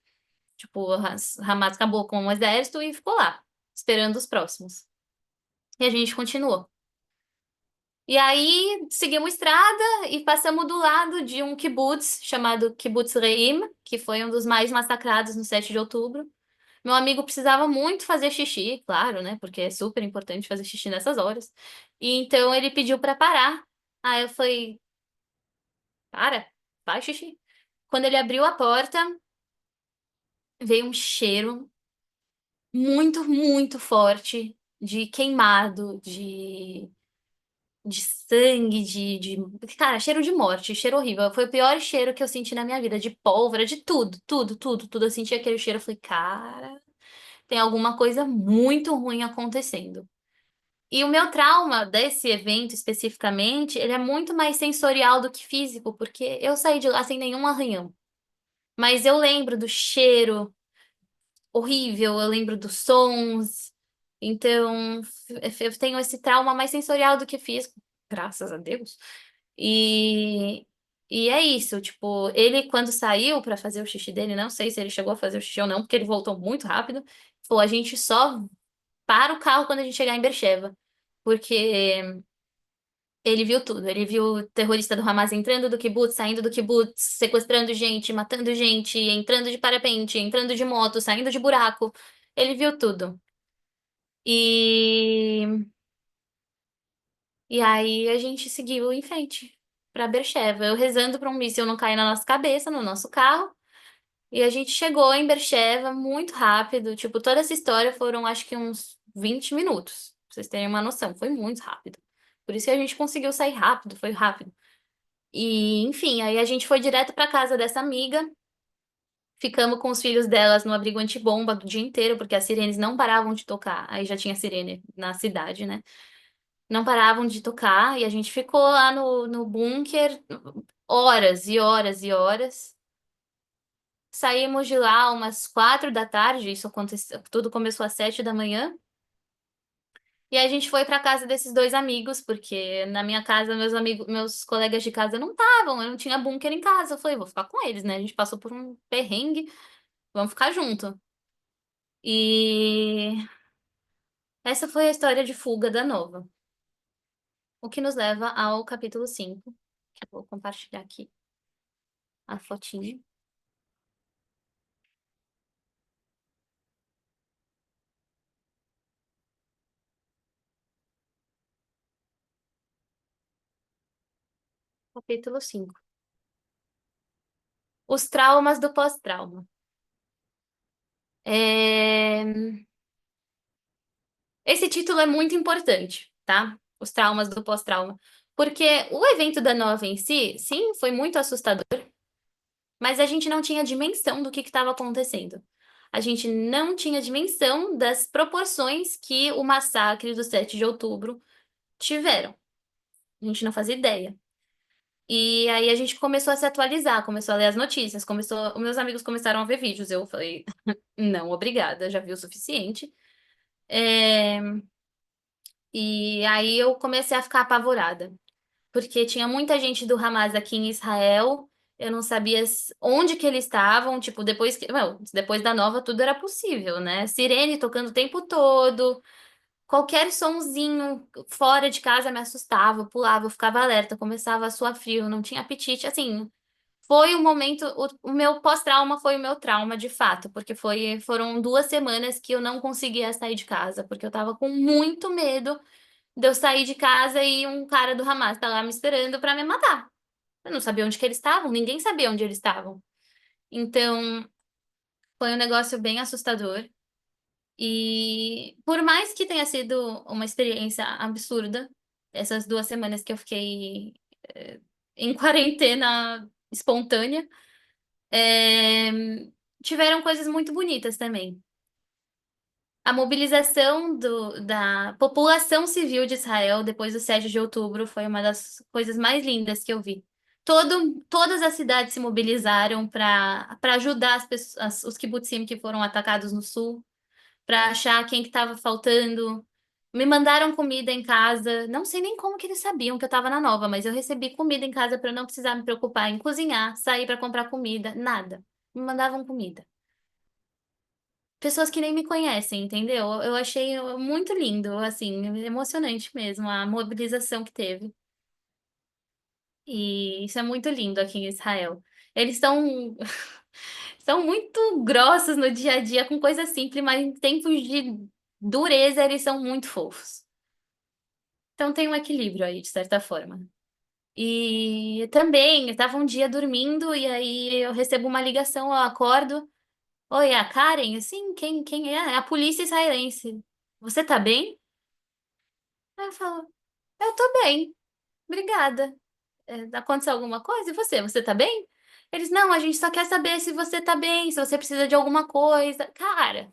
Tipo, o Hamas acabou com o exército e ficou lá, esperando os próximos. E a gente continuou. E aí seguimos estrada e passamos do lado de um kibutz chamado Kibbutz Reim, que foi um dos mais massacrados no 7 de outubro. Meu amigo precisava muito fazer xixi, claro, né? Porque é super importante fazer xixi nessas horas. E então ele pediu pra parar. Aí eu falei, para, faz xixi. Quando ele abriu a porta, veio um cheiro muito, muito forte de queimado, de sangue, Cara, cheiro de morte, cheiro horrível. Foi o pior cheiro que eu senti na minha vida, de pólvora, de tudo, tudo, tudo, tudo. Eu senti aquele cheiro, eu falei, cara, tem alguma coisa muito ruim acontecendo. E o meu trauma desse evento especificamente, ele é muito mais sensorial do que físico, porque eu saí de lá sem nenhum arranhão. Mas eu lembro do cheiro horrível, eu lembro dos sons. Então, eu tenho esse trauma mais sensorial do que físico, graças a Deus. E, e é isso, tipo, ele quando saiu pra fazer o xixi dele, não sei se ele chegou a fazer o xixi ou não, porque ele voltou muito rápido. Falou, a gente só para o carro quando a gente chegar em Bercheva. Porque ele viu tudo. Ele viu o terrorista do Hamas entrando do kibbutz, saindo do kibbutz, sequestrando gente, matando gente, entrando de parapente, entrando de moto, saindo de buraco. Ele viu tudo. E, e aí a gente seguiu em frente pra Bercheva. Eu rezando pra um míssil não cair na nossa cabeça, no nosso carro. E a gente chegou em Bercheva muito rápido. Tipo, toda essa história foram acho que uns 20 minutos. Pra vocês terem uma noção. Foi muito rápido. Por isso que a gente conseguiu sair rápido, foi rápido. E, enfim, aí a gente foi direto pra casa dessa amiga. Ficamos com os filhos delas no abrigo antibomba do dia inteiro, porque as sirenes não paravam de tocar. Aí já tinha sirene na cidade, né? Não paravam de tocar. E a gente ficou lá no bunker horas e horas e horas. Saímos de lá umas 4 da tarde. Isso aconteceu, tudo começou às 7 da manhã. E a gente foi pra casa desses dois amigos, porque na minha casa, meus amigos, meus colegas de casa não estavam, eu não tinha bunker em casa. Eu falei, vou ficar com eles, né? A gente passou por um perrengue, vamos ficar junto. E essa foi a história de fuga da Nova. O que nos leva ao capítulo 5, que eu vou compartilhar aqui a fotinha. Capítulo 5. Os traumas do pós-trauma. É, Esse título é muito importante, tá? Os traumas do pós-trauma. Porque o evento da Nova em si, sim, foi muito assustador, mas a gente não tinha dimensão do que estava acontecendo. A gente não tinha dimensão das proporções que o massacre do 7 de outubro tiveram. A gente não fazia ideia. E aí a gente começou a se atualizar, começou a ler as notícias, os meus amigos começaram a ver vídeos. Eu falei, não, obrigada, já vi o suficiente. É, e aí eu comecei a ficar apavorada, porque tinha muita gente do Hamas aqui em Israel. Eu não sabia onde que eles estavam, tipo, depois da nova tudo era possível, né? Sirene tocando o tempo todo, qualquer sonzinho fora de casa me assustava, eu pulava, eu ficava alerta, começava a suar frio, não tinha apetite, assim, foi o momento, o meu pós-trauma foi o meu trauma de fato, porque foram 2 semanas que eu não conseguia sair de casa, porque eu tava com muito medo de eu sair de casa e um cara do Hamas tá lá me esperando pra me matar. Eu não sabia onde que eles estavam, ninguém sabia onde eles estavam. Então, foi um negócio bem assustador. E por mais que tenha sido uma experiência absurda, essas 2 semanas que eu fiquei em quarentena espontânea, é, tiveram coisas muito bonitas também. A mobilização da população civil de Israel depois do 7 de outubro foi uma das coisas mais lindas que eu vi. Todas as cidades se mobilizaram para ajudar os kibbutzim que foram atacados no sul, para achar quem que estava faltando. Me mandaram comida em casa. Não sei nem como que eles sabiam que eu estava na nova, mas eu recebi comida em casa para não precisar me preocupar em cozinhar, sair para comprar comida, nada. Me mandavam comida. Pessoas que nem me conhecem, entendeu? Eu achei muito lindo, assim, emocionante mesmo a mobilização que teve. E isso é muito lindo aqui em Israel. Eles são muito grossos no dia a dia com coisas simples, mas em tempos de dureza eles são muito fofos. Então tem um equilíbrio aí, de certa forma. E também, eu tava um dia dormindo e aí eu recebo uma ligação, eu acordo. Oi, é a Karen? Assim, quem é? É a polícia israelense. Você tá bem? Aí eu falo, eu tô bem, obrigada. Aconteceu alguma coisa? E você? Você tá bem? Eles, não, a gente só quer saber se você tá bem, se você precisa de alguma coisa. Cara,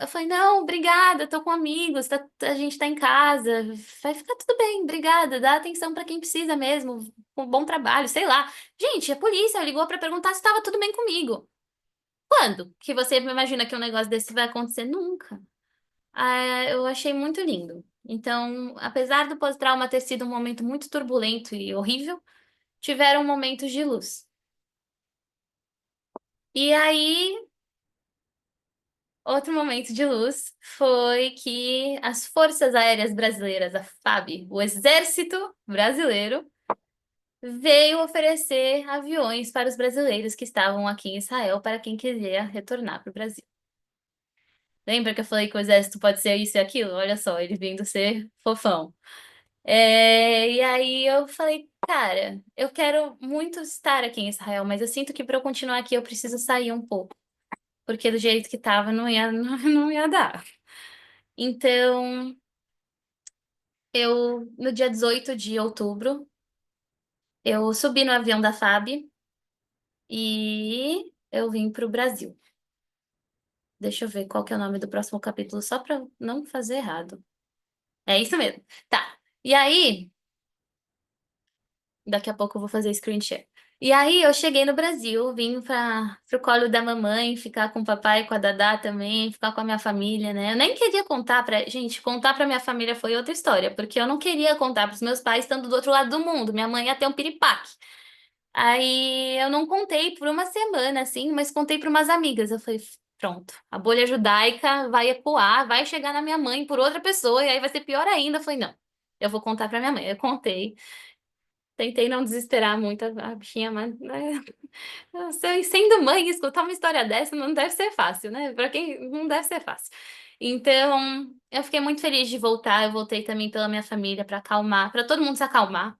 eu falei, não, obrigada, tô com amigos, a gente tá em casa, vai ficar tudo bem, obrigada, dá atenção pra quem precisa mesmo, um bom trabalho, sei lá. Gente, a polícia ligou pra perguntar se tava tudo bem comigo. Quando que você imagina que um negócio desse vai acontecer? Nunca. Ah, eu achei muito lindo. Então, apesar do pós-trauma ter sido um momento muito turbulento e horrível, tiveram momentos de luz. E aí, outro momento de luz foi que as Forças Aéreas Brasileiras, a FAB, o Exército Brasileiro, veio oferecer aviões para os brasileiros que estavam aqui em Israel para quem queria retornar para o Brasil. Lembra que eu falei que o exército pode ser isso e aquilo? Olha só, ele vindo ser fofão. E aí eu falei, cara, eu quero muito estar aqui em Israel, mas eu sinto que para eu continuar aqui eu preciso sair um pouco, porque do jeito que tava não ia, não ia dar. Então, no dia 18 de outubro, eu subi no avião da FAB e eu vim para o Brasil. Deixa eu ver qual que é o nome do próximo capítulo, só para não fazer errado. É isso mesmo. Tá. E aí, daqui a pouco eu vou fazer screen share. E aí eu cheguei no Brasil, vim para o colo da mamãe, ficar com o papai e com a Dadá também, ficar com a minha família, né? Eu nem queria contar pra... Gente, contar pra minha família foi outra história, porque eu não queria contar pros meus pais estando do outro lado do mundo. Minha mãe ia ter um piripaque. Aí eu não contei por uma semana, assim, mas contei para umas amigas. Eu falei, pronto, a bolha judaica vai ecoar, vai chegar na minha mãe por outra pessoa, e aí vai ser pior ainda. Eu falei, não, eu vou contar pra minha mãe. Eu contei. Tentei não desesperar muito a bichinha, mas né, sendo mãe, escutar uma história dessa não deve ser fácil, né? Pra quem não deve ser fácil. Então, eu fiquei muito feliz de voltar. Eu voltei também pela minha família para acalmar, para todo mundo se acalmar.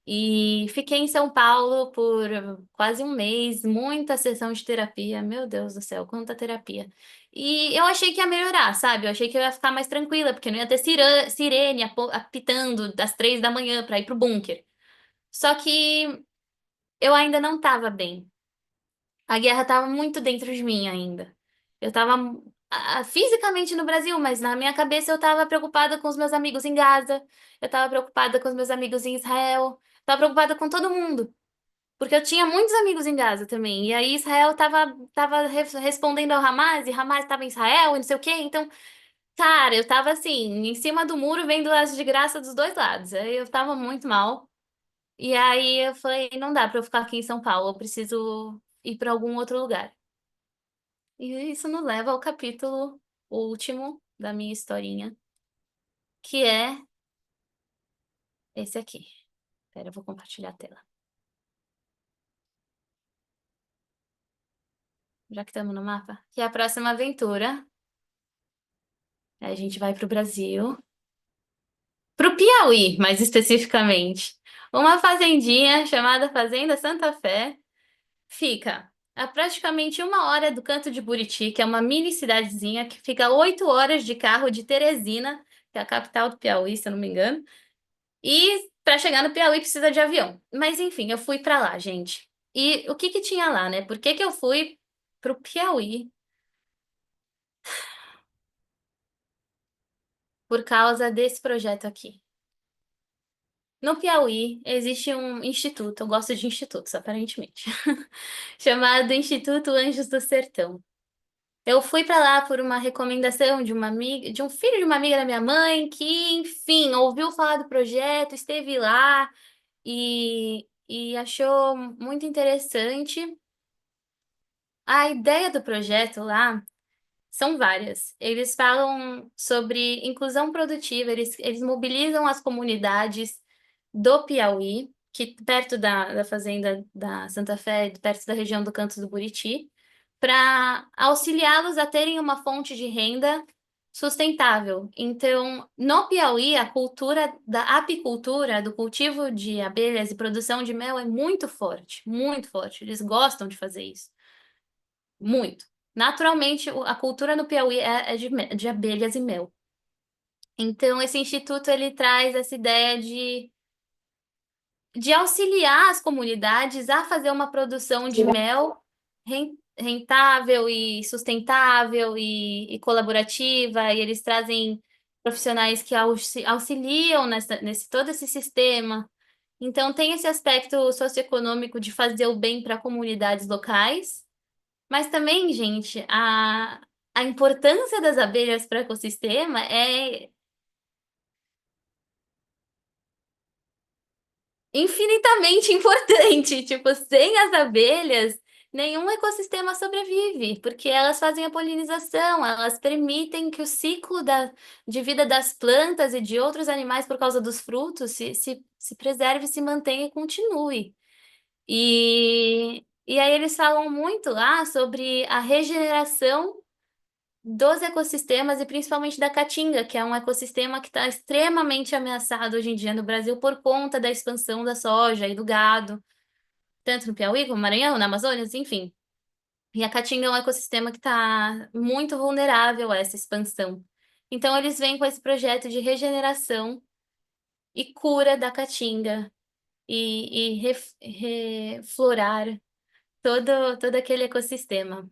E fiquei em São Paulo por quase um mês, muita sessão de terapia. Meu Deus do céu, quanta terapia. E eu achei que ia melhorar, sabe? Eu achei que eu ia ficar mais tranquila, porque não ia ter sirene apitando das 3 da manhã para ir pro bunker. Só que eu ainda não estava bem. A guerra estava muito dentro de mim ainda. Eu estava fisicamente no Brasil, mas na minha cabeça eu estava preocupada com os meus amigos em Gaza. Eu estava preocupada com os meus amigos em Israel. Tava preocupada com todo mundo. Porque eu tinha muitos amigos em Gaza também. E aí Israel tava respondendo ao Hamas, e Hamas tava em Israel, e não sei o quê. Então, cara, eu tava assim, em cima do muro, vendo as desgraças dos dois lados. Aí eu tava muito mal. E aí eu falei, não dá pra eu ficar aqui em São Paulo, eu preciso ir pra algum outro lugar. E isso nos leva ao capítulo último da minha historinha, que é esse aqui. Espera, eu vou compartilhar a tela. Já que estamos no mapa, que é a próxima aventura. A gente vai pro Brasil. Pro Piauí, mais especificamente. Uma fazendinha chamada Fazenda Santa Fé fica a praticamente 1 hora do Canto de Buriti, que é uma mini cidadezinha que fica 8 horas de carro de Teresina, que é a capital do Piauí, se eu não me engano. E para chegar no Piauí precisa de avião. Mas enfim, eu fui para lá, gente. E o que que tinha lá, né? Por que que eu fui pro Piauí? Por causa desse projeto aqui. No Piauí existe um instituto, eu gosto de institutos, aparentemente, chamado Instituto Anjos do Sertão. Eu fui para lá por uma recomendação de uma amiga, de um filho de uma amiga da minha mãe, que, enfim, ouviu falar do projeto, esteve lá e achou muito interessante. A ideia do projeto lá são várias. Eles falam sobre inclusão produtiva, eles mobilizam as comunidades do Piauí, que perto da fazenda da Santa Fé, perto da região do Canto do Buriti, para auxiliá-los a terem uma fonte de renda sustentável. Então, no Piauí, a cultura da apicultura, do cultivo de abelhas e produção de mel é muito forte, muito forte. Eles gostam de fazer isso. Muito. Naturalmente, a cultura no Piauí é de abelhas e mel. Então, esse instituto ele traz essa ideia de auxiliar as comunidades a fazer uma produção de mel rentável e sustentável e colaborativa, e eles trazem profissionais que auxiliam nesse todo esse sistema. Então, tem esse aspecto socioeconômico de fazer o bem para comunidades locais. Mas também, gente, a importância das abelhas para o ecossistema é infinitamente importante. Tipo, sem as abelhas, nenhum ecossistema sobrevive, porque elas fazem a polinização, elas permitem que o ciclo de vida das plantas e de outros animais, por causa dos frutos, se preserve, se mantenha e continue. E aí eles falam muito lá sobre a regeneração dos ecossistemas e principalmente da caatinga, que é um ecossistema que está extremamente ameaçado hoje em dia no Brasil por conta da expansão da soja e do gado, tanto no Piauí como no Maranhão, na Amazônia, enfim. E a caatinga é um ecossistema que está muito vulnerável a essa expansão. Então, eles vêm com esse projeto de regeneração e cura da caatinga e reflorar todo aquele ecossistema.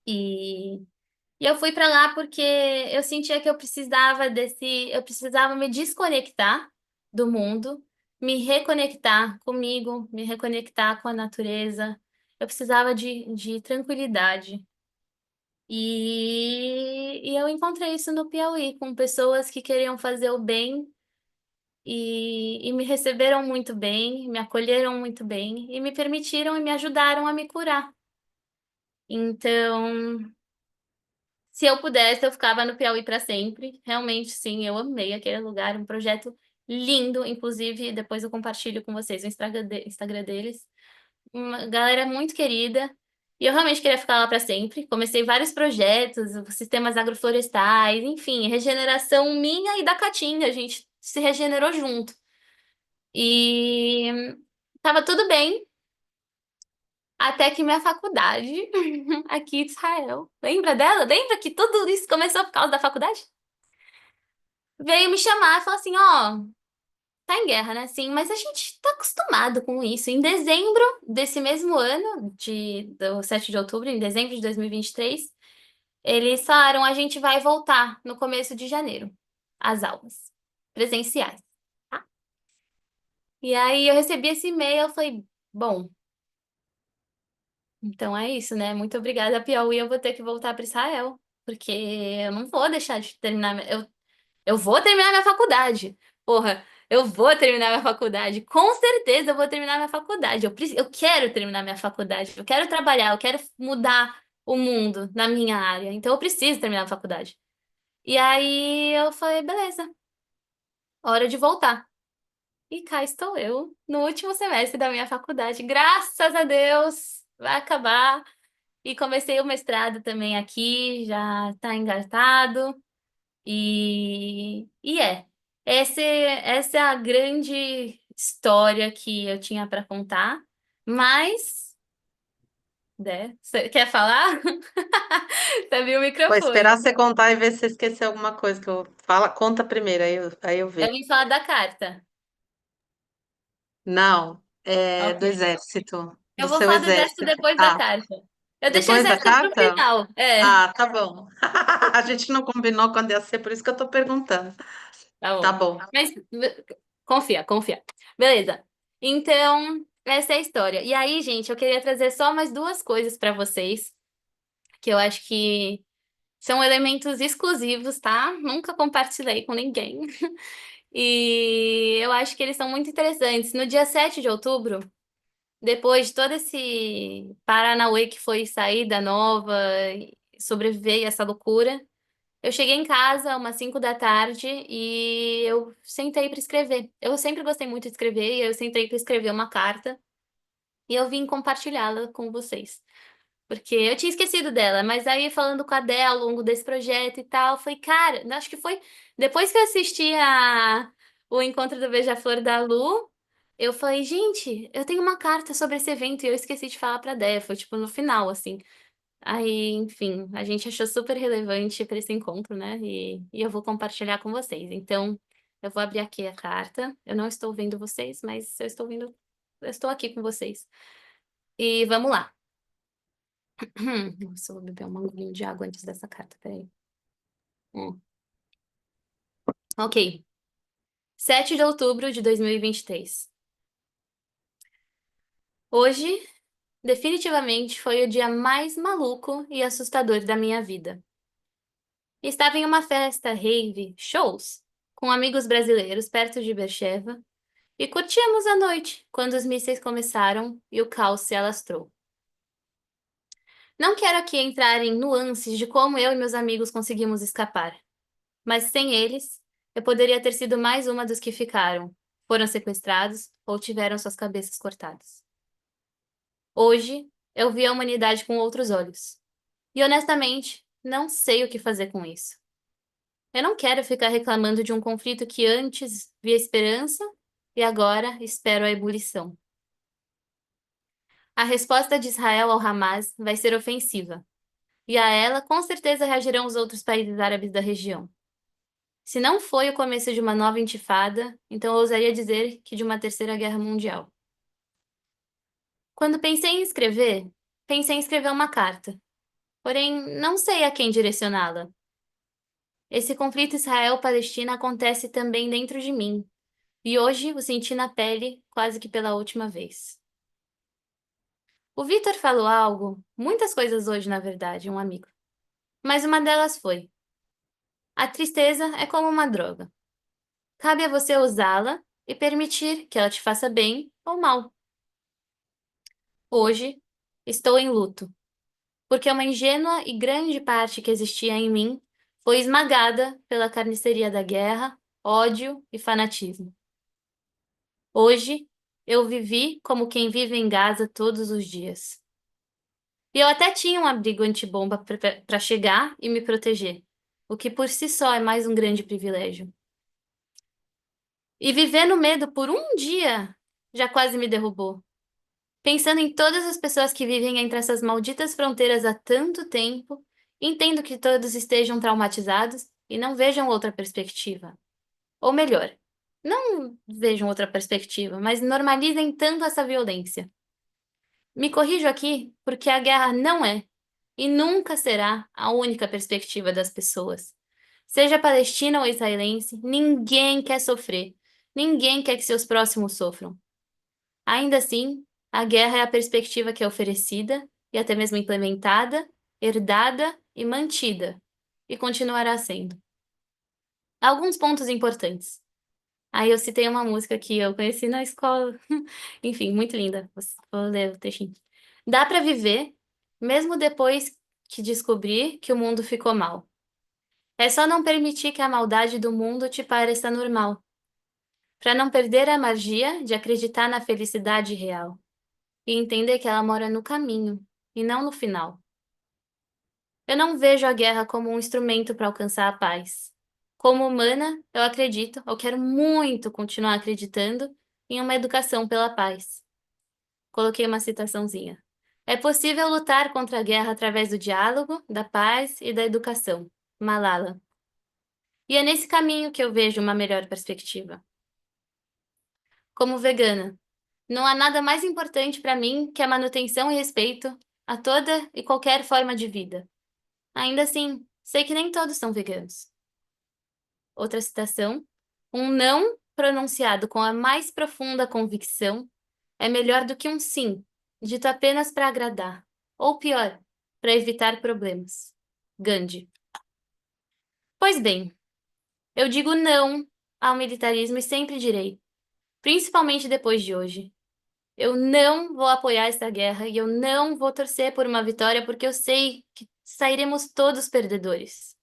E E eu fui para lá porque eu sentia que eu precisava me desconectar do mundo, me reconectar comigo, me reconectar com a natureza. Eu precisava de tranquilidade. E eu encontrei isso no Piauí, com pessoas que queriam fazer o bem e me receberam muito bem, me acolheram muito bem e me permitiram e me ajudaram a me curar. Então, se eu pudesse, eu ficava no Piauí para sempre. Realmente, sim, eu amei aquele lugar, um projeto lindo. Inclusive, depois eu compartilho com vocês o Instagram deles. Uma galera muito querida. E eu realmente queria ficar lá para sempre. Comecei vários projetos, sistemas agroflorestais, enfim, regeneração minha e da Caatinga. A gente se regenerou junto. E tava tudo bem, até que minha faculdade, aqui de Israel, lembra dela? Lembra que tudo isso começou por causa da faculdade? Veio me chamar e falou assim: ó, tá em guerra, né? Sim, mas a gente tá acostumado com isso. Em dezembro desse mesmo ano, do 7 de outubro, em dezembro de 2023, eles falaram: a gente vai voltar no começo de janeiro, às aulas presenciais. Tá? E aí eu recebi esse e-mail, eu falei, bom, então é isso, né? Muito obrigada, Piauí, eu vou ter que voltar para Israel, porque eu não vou deixar de terminar, eu vou terminar minha faculdade. Porra, eu vou terminar minha faculdade. Com certeza eu vou terminar minha faculdade. Eu quero terminar minha faculdade. Eu quero trabalhar, eu quero mudar o mundo na minha área. Então eu preciso terminar a faculdade. E aí eu falei, beleza, hora de voltar. E cá estou eu, no último semestre da minha faculdade. Graças a Deus, vai acabar. E comecei o mestrado também aqui, já está engatado. E essa é a grande história que eu tinha para contar. Mas, né, você quer falar? Você abriu o Vou esperar microfone. você contar e ver se você esqueceu alguma coisa que eu fala, conta primeiro, aí eu Eu vejo. vim falar da carta. Não, é do Ok. exército, Eu do vou seu falar do exército exército. depois da Ah, carta. Eu deixei o depois da exército pro carta? final. É, Ah, tá bom. A gente não combinou quando ia ser, por isso que eu tô perguntando. tá Tá bom. bom. Mas confia, confia. Beleza. Então, essa é a história. E aí, gente, eu queria trazer só mais duas coisas para vocês, que eu acho que são elementos exclusivos, tá? Nunca compartilhei com ninguém. E eu acho que eles são muito interessantes. No dia 7 de outubro, depois de todo esse Paranauê que foi saída nova, e sobreviver a essa loucura, eu cheguei em casa umas 5 da tarde e eu sentei para escrever. Eu sempre gostei muito de escrever e eu sentei para escrever uma carta e eu vim compartilhá-la com vocês. Porque eu tinha esquecido dela, mas aí falando com a Dé ao longo desse projeto e tal, foi, cara, acho que foi depois que eu assisti o encontro do Beija-Flor da Lu, eu falei, gente, eu tenho uma carta sobre esse evento e eu esqueci de falar pra Dé, foi tipo no final, assim. Aí, enfim, a gente achou super relevante para esse encontro, né? E eu vou compartilhar com vocês. Então, eu vou abrir aqui a carta. Eu não estou vendo vocês, mas eu estou aqui com vocês. E vamos lá. Nossa, eu vou beber um golinho de água antes dessa carta, peraí. Hum. Ok. 7 de outubro de 2023. Hoje, definitivamente, foi o dia mais maluco e assustador da minha vida. Estava em uma festa, rave, shows, com amigos brasileiros perto de Beersheba e curtíamos a noite quando os mísseis começaram e o caos se alastrou. Não quero aqui entrar em nuances de como eu e meus amigos conseguimos escapar. Mas sem eles, eu poderia ter sido mais uma dos que ficaram, foram sequestrados ou tiveram suas cabeças cortadas. Hoje, eu vi a humanidade com outros olhos. E honestamente, não sei o que fazer com isso. Eu não quero ficar reclamando de um conflito que antes via esperança e agora espero a ebulição. A resposta de Israel ao Hamas vai ser ofensiva, e a ela com certeza reagirão os outros países árabes da região. Se não foi o começo de uma nova intifada, então eu ousaria dizer que de uma terceira guerra mundial. Quando pensei em escrever uma carta, porém não sei a quem direcioná-la. Esse conflito Israel-Palestina acontece também dentro de mim, e hoje o senti na pele quase que pela última vez. O Vitor falou algo, muitas coisas hoje, na verdade, um amigo, mas uma delas foi: a tristeza é como uma droga. Cabe a você usá-la e permitir que ela te faça bem ou mal. Hoje, estou em luto, porque uma ingênua e grande parte que existia em mim foi esmagada pela carniceria da guerra, ódio e fanatismo. Hoje, eu vivi como quem vive em Gaza todos os dias. E eu até tinha um abrigo antibomba para chegar e me proteger, o que por si só é mais um grande privilégio. E viver no medo por um dia já quase me derrubou. Pensando em todas as pessoas que vivem entre essas malditas fronteiras há tanto tempo, entendo que todos estejam traumatizados e não vejam outra perspectiva. Ou melhor, não vejam outra perspectiva, mas normalizem tanto essa violência. Me corrijo aqui porque a guerra não é e nunca será a única perspectiva das pessoas. Seja palestina ou israelense, ninguém quer sofrer. Ninguém quer que seus próximos sofram. Ainda assim, a guerra é a perspectiva que é oferecida e até mesmo implementada, herdada e mantida, e continuará sendo. Alguns pontos importantes. Aí eu citei uma música que eu conheci na escola. Enfim, muito linda. Vou ler o textinho. Dá para viver, mesmo depois que descobrir que o mundo ficou mal. É só não permitir que a maldade do mundo te pareça normal, para não perder a magia de acreditar na felicidade real e entender que ela mora no caminho e não no final. Eu não vejo a guerra como um instrumento para alcançar a paz. Como humana, eu acredito, eu quero muito continuar acreditando em uma educação pela paz. Coloquei uma citaçãozinha. É possível lutar contra a guerra através do diálogo, da paz e da educação. Malala. E é nesse caminho que eu vejo uma melhor perspectiva. Como vegana, não há nada mais importante para mim que a manutenção e respeito a toda e qualquer forma de vida. Ainda assim, sei que nem todos são veganos. Outra citação. Um não pronunciado com a mais profunda convicção é melhor do que um sim, dito apenas para agradar. Ou pior, para evitar problemas. Gandhi. Pois bem, eu digo não ao militarismo e sempre direi, principalmente depois de hoje. Eu não vou apoiar essa guerra e eu não vou torcer por uma vitória porque eu sei que sairemos todos perdedores.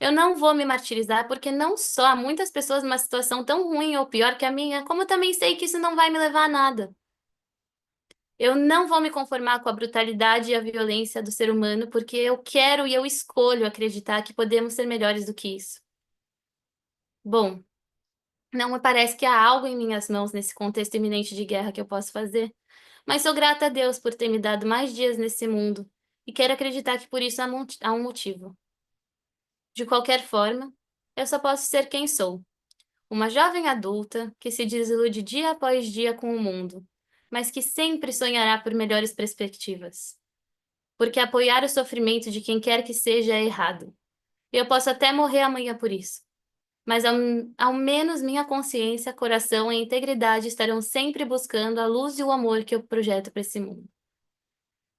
Eu não vou me martirizar porque não só há muitas pessoas numa situação tão ruim ou pior que a minha, como eu também sei que isso não vai me levar a nada. Eu não vou me conformar com a brutalidade e a violência do ser humano porque eu quero e eu escolho acreditar que podemos ser melhores do que isso. Bom, não me parece que há algo em minhas mãos nesse contexto iminente de guerra que eu possa fazer, mas sou grata a Deus por ter me dado mais dias nesse mundo e quero acreditar que por isso há um motivo. De qualquer forma, eu só posso ser quem sou. Uma jovem adulta que se desilude dia após dia com o mundo, mas que sempre sonhará por melhores perspectivas. Porque apoiar o sofrimento de quem quer que seja é errado. E eu posso até morrer amanhã por isso. Mas ao menos minha consciência, coração e integridade estarão sempre buscando a luz e o amor que eu projeto para esse mundo.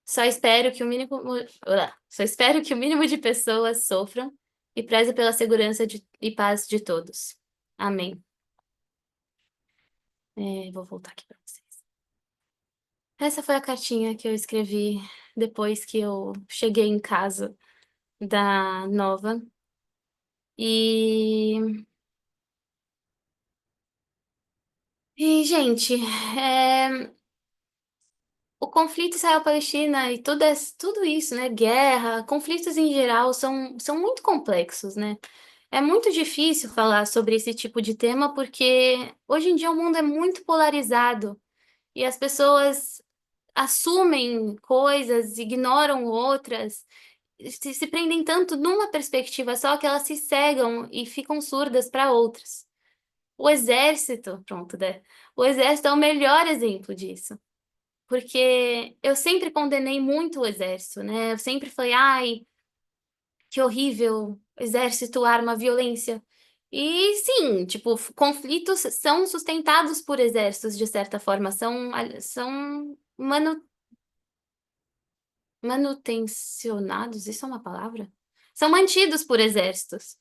Só espero que o mínimo, só espero que o mínimo de pessoas sofram e preze pela segurança e paz de todos. Amém. Vou voltar aqui para vocês. Essa foi a cartinha que eu escrevi depois que eu cheguei em casa da Nova. E, gente, o conflito Israel-Palestina e tudo isso, né? Guerra, conflitos em geral são muito complexos, né? É muito difícil falar sobre esse tipo de tema porque hoje em dia o mundo é muito polarizado e as pessoas assumem coisas, ignoram outras, se prendem tanto numa perspectiva só que elas se cegam e ficam surdas para outras. O exército, pronto, né? O exército é o melhor exemplo disso. Porque eu sempre condenei muito o exército, né? Eu sempre falei, ai, que horrível, exército, arma, violência. E sim, tipo, conflitos são sustentados por exércitos, de certa forma, são manutencionados, isso é uma palavra? São mantidos por exércitos.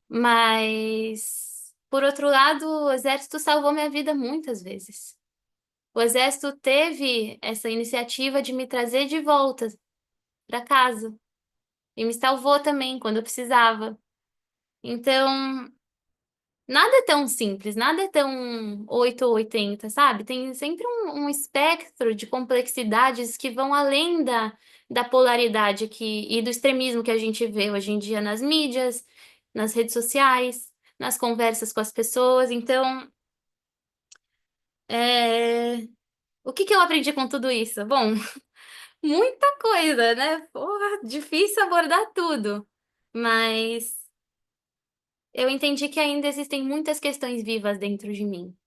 Mas, por outro lado, o exército salvou minha vida muitas vezes. O exército teve essa iniciativa de me trazer de volta para casa e me salvou também quando eu precisava. Então, nada é tão simples, nada é tão 8 ou 80, sabe? Tem sempre um espectro de complexidades que vão além da polaridade e do extremismo que a gente vê hoje em dia nas mídias, nas redes sociais, nas conversas com as pessoas. Então, é, o que que eu aprendi com tudo isso? Bom, muita coisa, né? Porra, difícil abordar tudo. Mas eu entendi que ainda existem muitas questões vivas dentro de mim.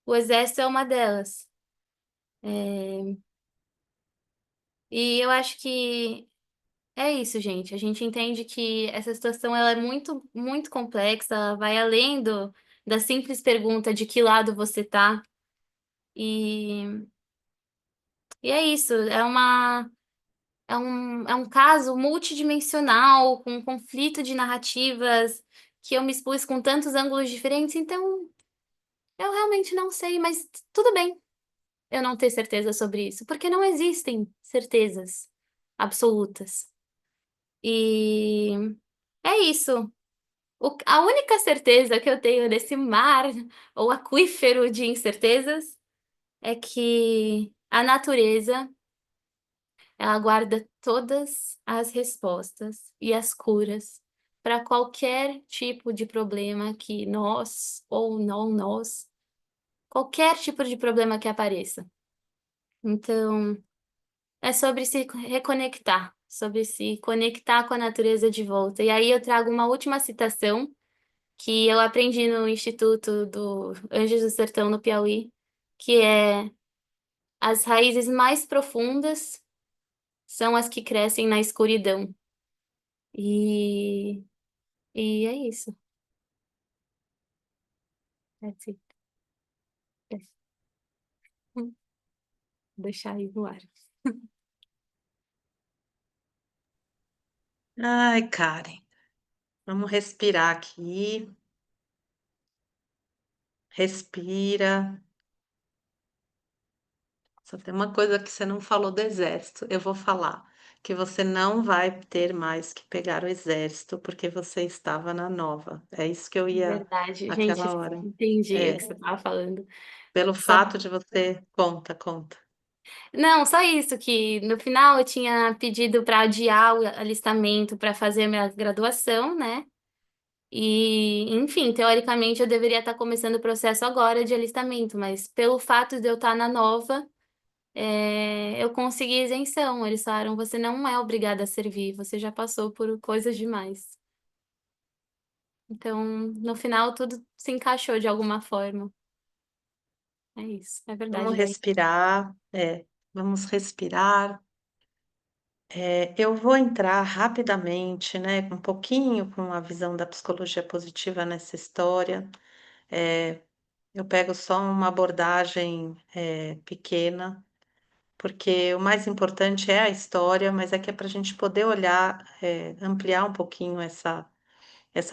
O exército é uma delas. E eu acho que é isso, gente. A gente entende que essa situação ela é muito, muito complexa, ela vai além da simples pergunta de que lado você tá. E, e é isso, é um caso multidimensional, com um conflito de narrativas, que eu me expus com tantos ângulos diferentes, então eu realmente não sei, mas tudo bem eu não ter certeza sobre isso, porque não existem certezas absolutas. E é isso. A única certeza que eu tenho nesse mar ou aquífero de incertezas é que a natureza, ela guarda todas as respostas e as curas para qualquer tipo de problema que nós ou não nós, qualquer tipo de problema que apareça. Então, é sobre se reconectar, sobre se conectar com a natureza de volta. E aí eu trago uma última citação que eu aprendi no Instituto do Anjos do Sertão, no Piauí, que é: as raízes mais profundas são as que crescem na escuridão. E, e é isso. That's it. Yes. Deixar aí no ar. Ai, Karen, vamos respirar aqui. Respira. Só tem uma coisa que você não falou do exército. Eu vou falar que você não vai ter mais que pegar o exército porque você estava na nova. É isso que eu ia Verdade, gente, aquela hora. entendi o que É, você estava falando. pelo Só fato de você. Conta, conta. Não, só isso, que no final eu tinha pedido para adiar o alistamento para fazer a minha graduação, né? E, enfim, teoricamente eu deveria estar começando o processo agora de alistamento, mas pelo fato de eu estar na nova, eu consegui isenção. Eles falaram, você não é obrigada a servir, você já passou por coisas demais. Então, no final, tudo se encaixou de alguma forma. É isso, é Vamos verdade, Dai. respirar. Vamos respirar. Eu vou entrar rapidamente, né, um pouquinho com a visão da psicologia positiva nessa história. Eu pego só uma abordagem, pequena, porque o mais importante é a história, mas é que é para a gente poder olhar, ampliar um pouquinho essa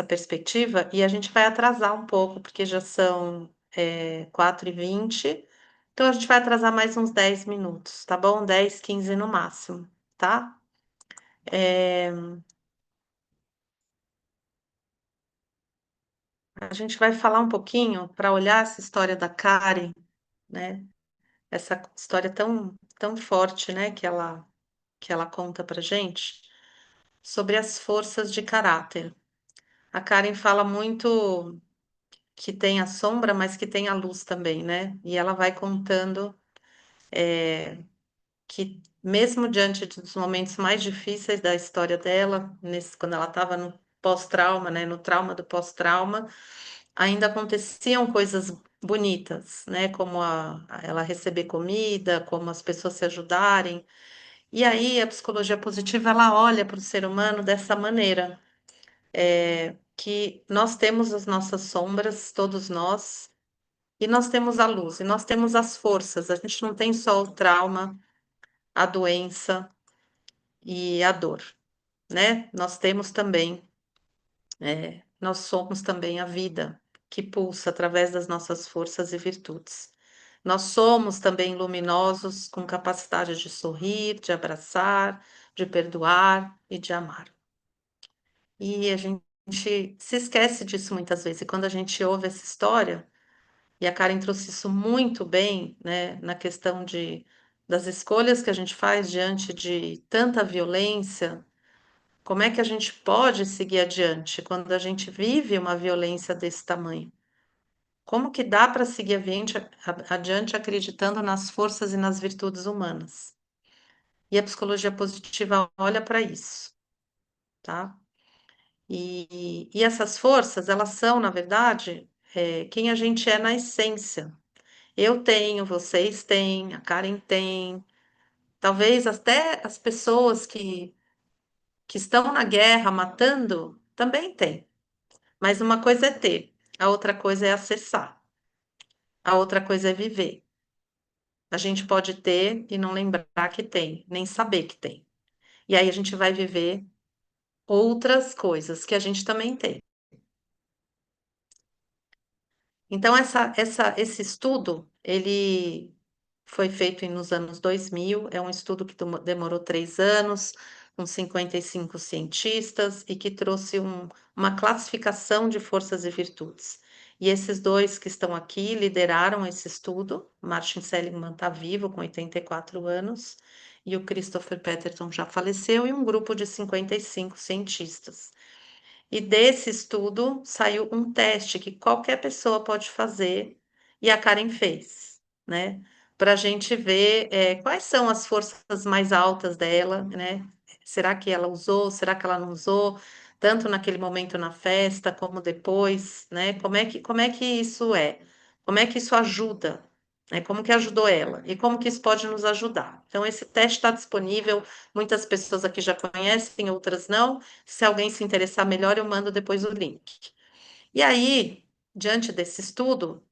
perspectiva, e a gente vai atrasar um pouco, porque já são, 4h20, então a gente vai atrasar mais uns 10 minutos, tá bom? 10, 15 no máximo, tá? Eh, a gente vai falar um pouquinho para olhar essa história da Karen, né, essa história tão forte, né, que ela conta pra gente, sobre as forças de caráter. A Karen fala muito que tem a sombra, mas que tem a luz também, né? E ela vai contando que mesmo diante dos momentos mais difíceis da história dela, quando ela estava no pós-trauma, né, no trauma do pós-trauma, ainda aconteciam coisas bonitas, né? Como ela receber comida, como as pessoas se ajudarem. E aí a psicologia positiva ela olha para o ser humano dessa maneira, que nós temos as nossas sombras, todos nós, e nós temos a luz, e nós temos as forças. A gente não tem só o trauma, a doença e a dor, né? Nós temos também, nós somos também a vida que pulsa através das nossas forças e virtudes. Nós somos também luminosos, com capacidade de sorrir, de abraçar, de perdoar e de amar. E a gente se esquece disso muitas vezes. E quando a gente ouve essa história, e a Karen trouxe isso muito bem, né, na questão das escolhas que a gente faz diante de tanta violência, como é que a gente pode seguir adiante quando a gente vive uma violência desse tamanho? Como que dá para seguir adiante acreditando nas forças e nas virtudes humanas? E a psicologia positiva olha para isso, tá? E essas forças, elas são, na verdade, quem a gente é na essência. Eu tenho, vocês têm, a Karen tem, talvez até as pessoas que estão na guerra matando também têm. Mas uma coisa é ter. a outra coisa é acessar, a outra coisa é viver. A gente pode ter e não lembrar que tem, nem saber que tem. E aí a gente vai viver outras coisas que a gente também tem. Então, esse estudo, ele foi feito nos anos 2000, é um estudo que demorou 3 anos, com 55 cientistas, e que trouxe uma classificação de forças e virtudes. E esses dois que estão aqui lideraram esse estudo. Martin Seligman está vivo, com 84 anos, e o Christopher Peterson já faleceu, e um grupo de 55 cientistas. E desse estudo saiu um teste que qualquer pessoa pode fazer, e a Karen fez, né? Para a gente ver quais são as forças mais altas dela, né? Será que ela usou? Será que ela não usou? Tanto naquele momento na festa, como depois, né? Como é que isso é? Como é que isso ajuda? Né? Como que ajudou ela? E como que isso pode nos ajudar? Então, esse teste está disponível, muitas pessoas aqui já conhecem, outras não. Se alguém se interessar melhor, eu mando depois o link. E aí, diante desse estudo,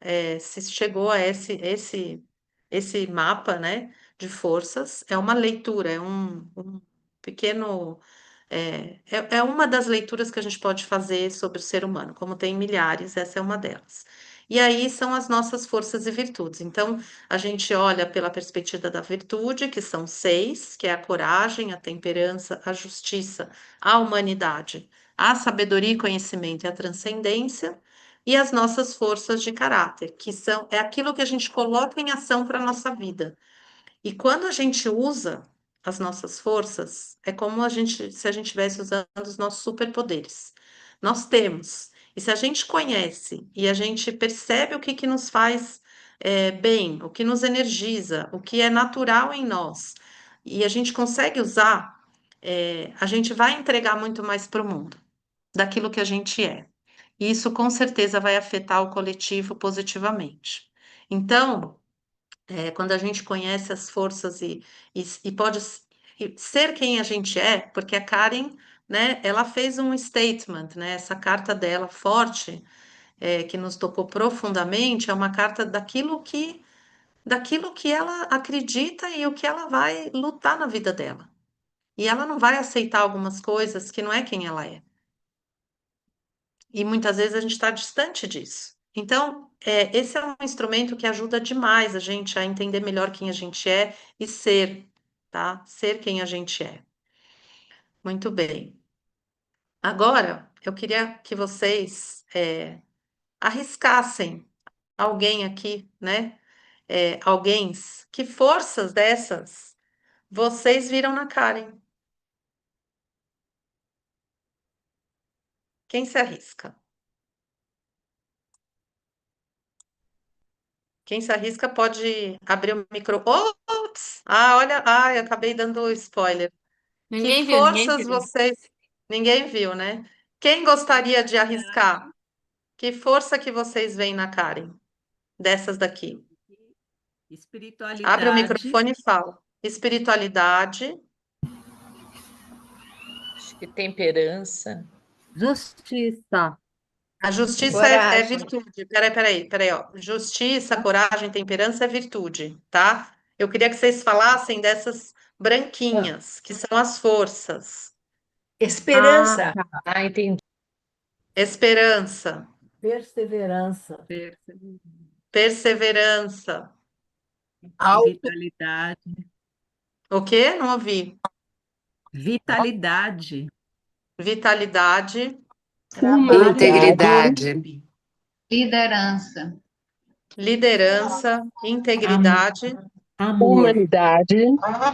se chegou a esse mapa, né, de forças. É uma leitura, é um pequeno. É uma das leituras que a gente pode fazer sobre o ser humano, como tem milhares, essa é uma delas. E aí são as nossas forças e virtudes. Então, a gente olha pela perspectiva da virtude, que são 6, que é a coragem, a temperança, a justiça, a humanidade, a sabedoria e conhecimento e a transcendência, e as nossas forças de caráter, que é aquilo que a gente coloca em ação para a nossa vida. E quando a gente usa as nossas forças, é como se a gente estivesse usando os nossos superpoderes. Nós temos. E se a gente conhece e a gente percebe o que que nos faz bem, o que nos energiza, o que é natural em nós, e a gente consegue usar, a gente vai entregar muito mais para o mundo daquilo que a gente é. E isso com certeza vai afetar o coletivo positivamente. Então, quando a gente conhece as forças e pode ser quem a gente é, porque a Karen, né, ela fez um statement, né, essa carta dela forte, que nos tocou profundamente, é uma carta daquilo que ela acredita e o que ela vai lutar na vida dela. E ela não vai aceitar algumas coisas que não é quem ela é. E muitas vezes a gente está distante disso. Então, esse é um instrumento que ajuda demais a gente a entender melhor quem a gente é e ser, tá? Ser quem a gente é. Muito bem. Agora, eu queria que vocês arriscassem alguém aqui, né? Alguém, que forças dessas vocês viram na Karen? Quem se arrisca? Quem se arrisca pode abrir o micro. Ops! Ah, olha, ai, acabei dando spoiler. Que Ninguém viu, ninguém forças viu. vocês. Ninguém viu, né? Quem gostaria de arriscar? Que força que vocês veem na Karen? Dessas daqui. Abre o Espiritualidade, microfone e fala. Espiritualidade. Acho que temperança. justiça, A justiça é Coragem. virtude. Peraí, ó. Justiça, coragem, temperança é virtude, tá? Eu queria que vocês falassem dessas branquinhas, que são as forças. Esperança. Ah, entendi. Esperança, perseverança, perseverança. Auto, vitalidade, O quê? Não ouvi. vitalidade, Vitalidade, trabalho em Integridade, equipe, Liderança. liderança, am- integridade, amor, humanidade,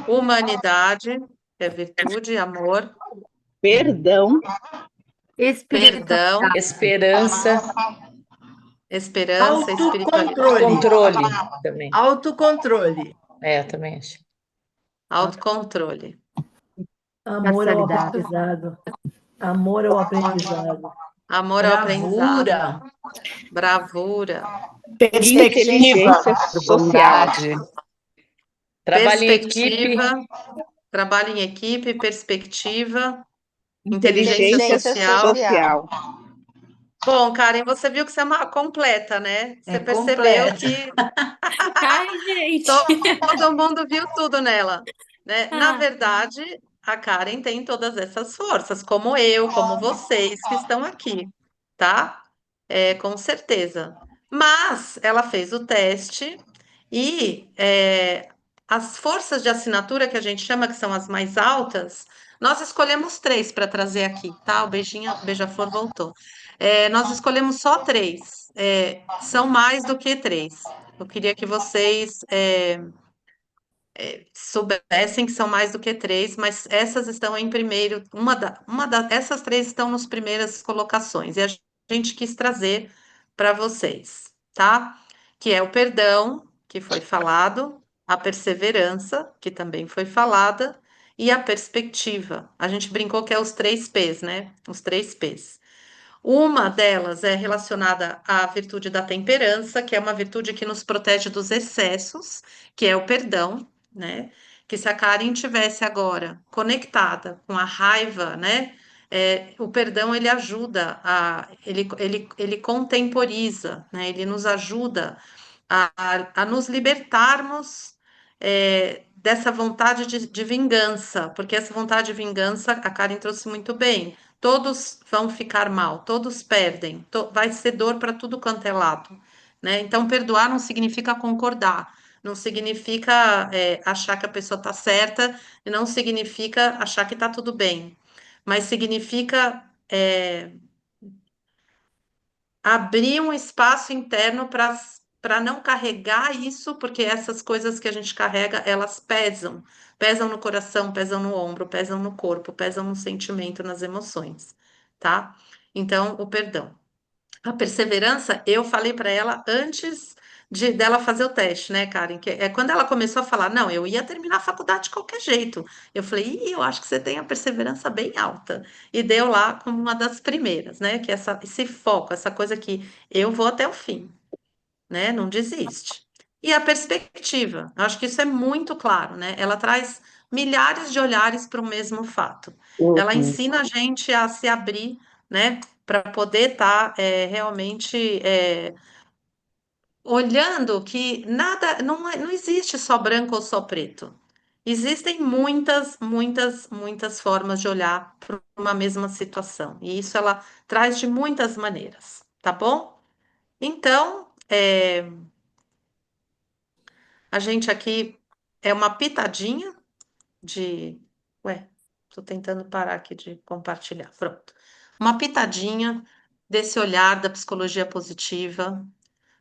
humanidade, que é virtude, amor, perdão, perdão, Espiritualidade. Esperança, esperança, espiritualidade, autocontrole. controle também. Autocontrole. Eu também acho. autocontrole. amor ao Parcialidade. aprendizado, amor ao aprendizado, Amor ao aprendizado, Bravura. bravura, Perspectiva. inteligência social, Bondade. Trabalho em equipe, perspectiva, trabalho em equipe, perspectiva, inteligência inteligência social, social, Bom, Karen, você viu que você é uma completa, né? Você É percebeu completa. que Ai, gente. todo mundo viu tudo nela, né? Na Ah, verdade, a Karen tem todas essas forças, como eu, como vocês que estão aqui, tá? Com certeza. Mas ela fez o teste e as forças de assinatura que a gente chama, que são as mais altas, nós escolhemos três para trazer aqui, tá? O Beija-Flor voltou. Nós escolhemos só três. São mais do que três. Eu queria que vocês soubessem que são mais do que três, mas essas estão em primeiro, essas três estão nas primeiras colocações, e a gente quis trazer para vocês, tá? Que é o perdão, que foi falado, a perseverança, que também foi falada, e a perspectiva. A gente brincou que é os três P's, né? Os três P's. Uma delas é relacionada à virtude da temperança, que é uma virtude que nos protege dos excessos, que é o perdão, né? Que se a Karen tivesse agora conectada com a raiva, né? O perdão ele ajuda ele contemporiza, né? Ele nos ajuda a nos libertarmos dessa vontade de vingança, porque essa vontade de vingança a Karen trouxe muito bem. Todos vão ficar mal, todos perdem, vai ser dor para tudo quanto é lado, né? Então, perdoar não significa concordar, não significa achar que a pessoa está certa, e não significa achar que está tudo bem, mas significa abrir um espaço interno para não carregar isso, porque essas coisas que a gente carrega, elas pesam, pesam no coração, pesam no ombro, pesam no corpo, pesam no sentimento, nas emoções, tá? Então, o perdão. A perseverança, eu falei para ela antes dela fazer o teste, né, Karen? Que é quando ela começou a falar, não, eu ia terminar a faculdade de qualquer jeito. Eu falei, eu acho que você tem a perseverança bem alta. E deu lá como uma das primeiras, né? Que é esse foco, essa coisa que eu vou até o fim, né? Não desiste. E a perspectiva, eu acho que isso é muito claro, né? Ela traz milhares de olhares para o mesmo fato. Ela Uhum. ensina a gente a se abrir, né? Para poder estar realmente olhando que nada, não existe só branco ou só preto. Existem muitas, muitas, muitas formas de olhar para uma mesma situação. E isso ela traz de muitas maneiras, tá bom? Então, a gente aqui é uma pitadinha de. Ué, estou tentando parar aqui de compartilhar. Pronto. Uma pitadinha desse olhar da psicologia positiva,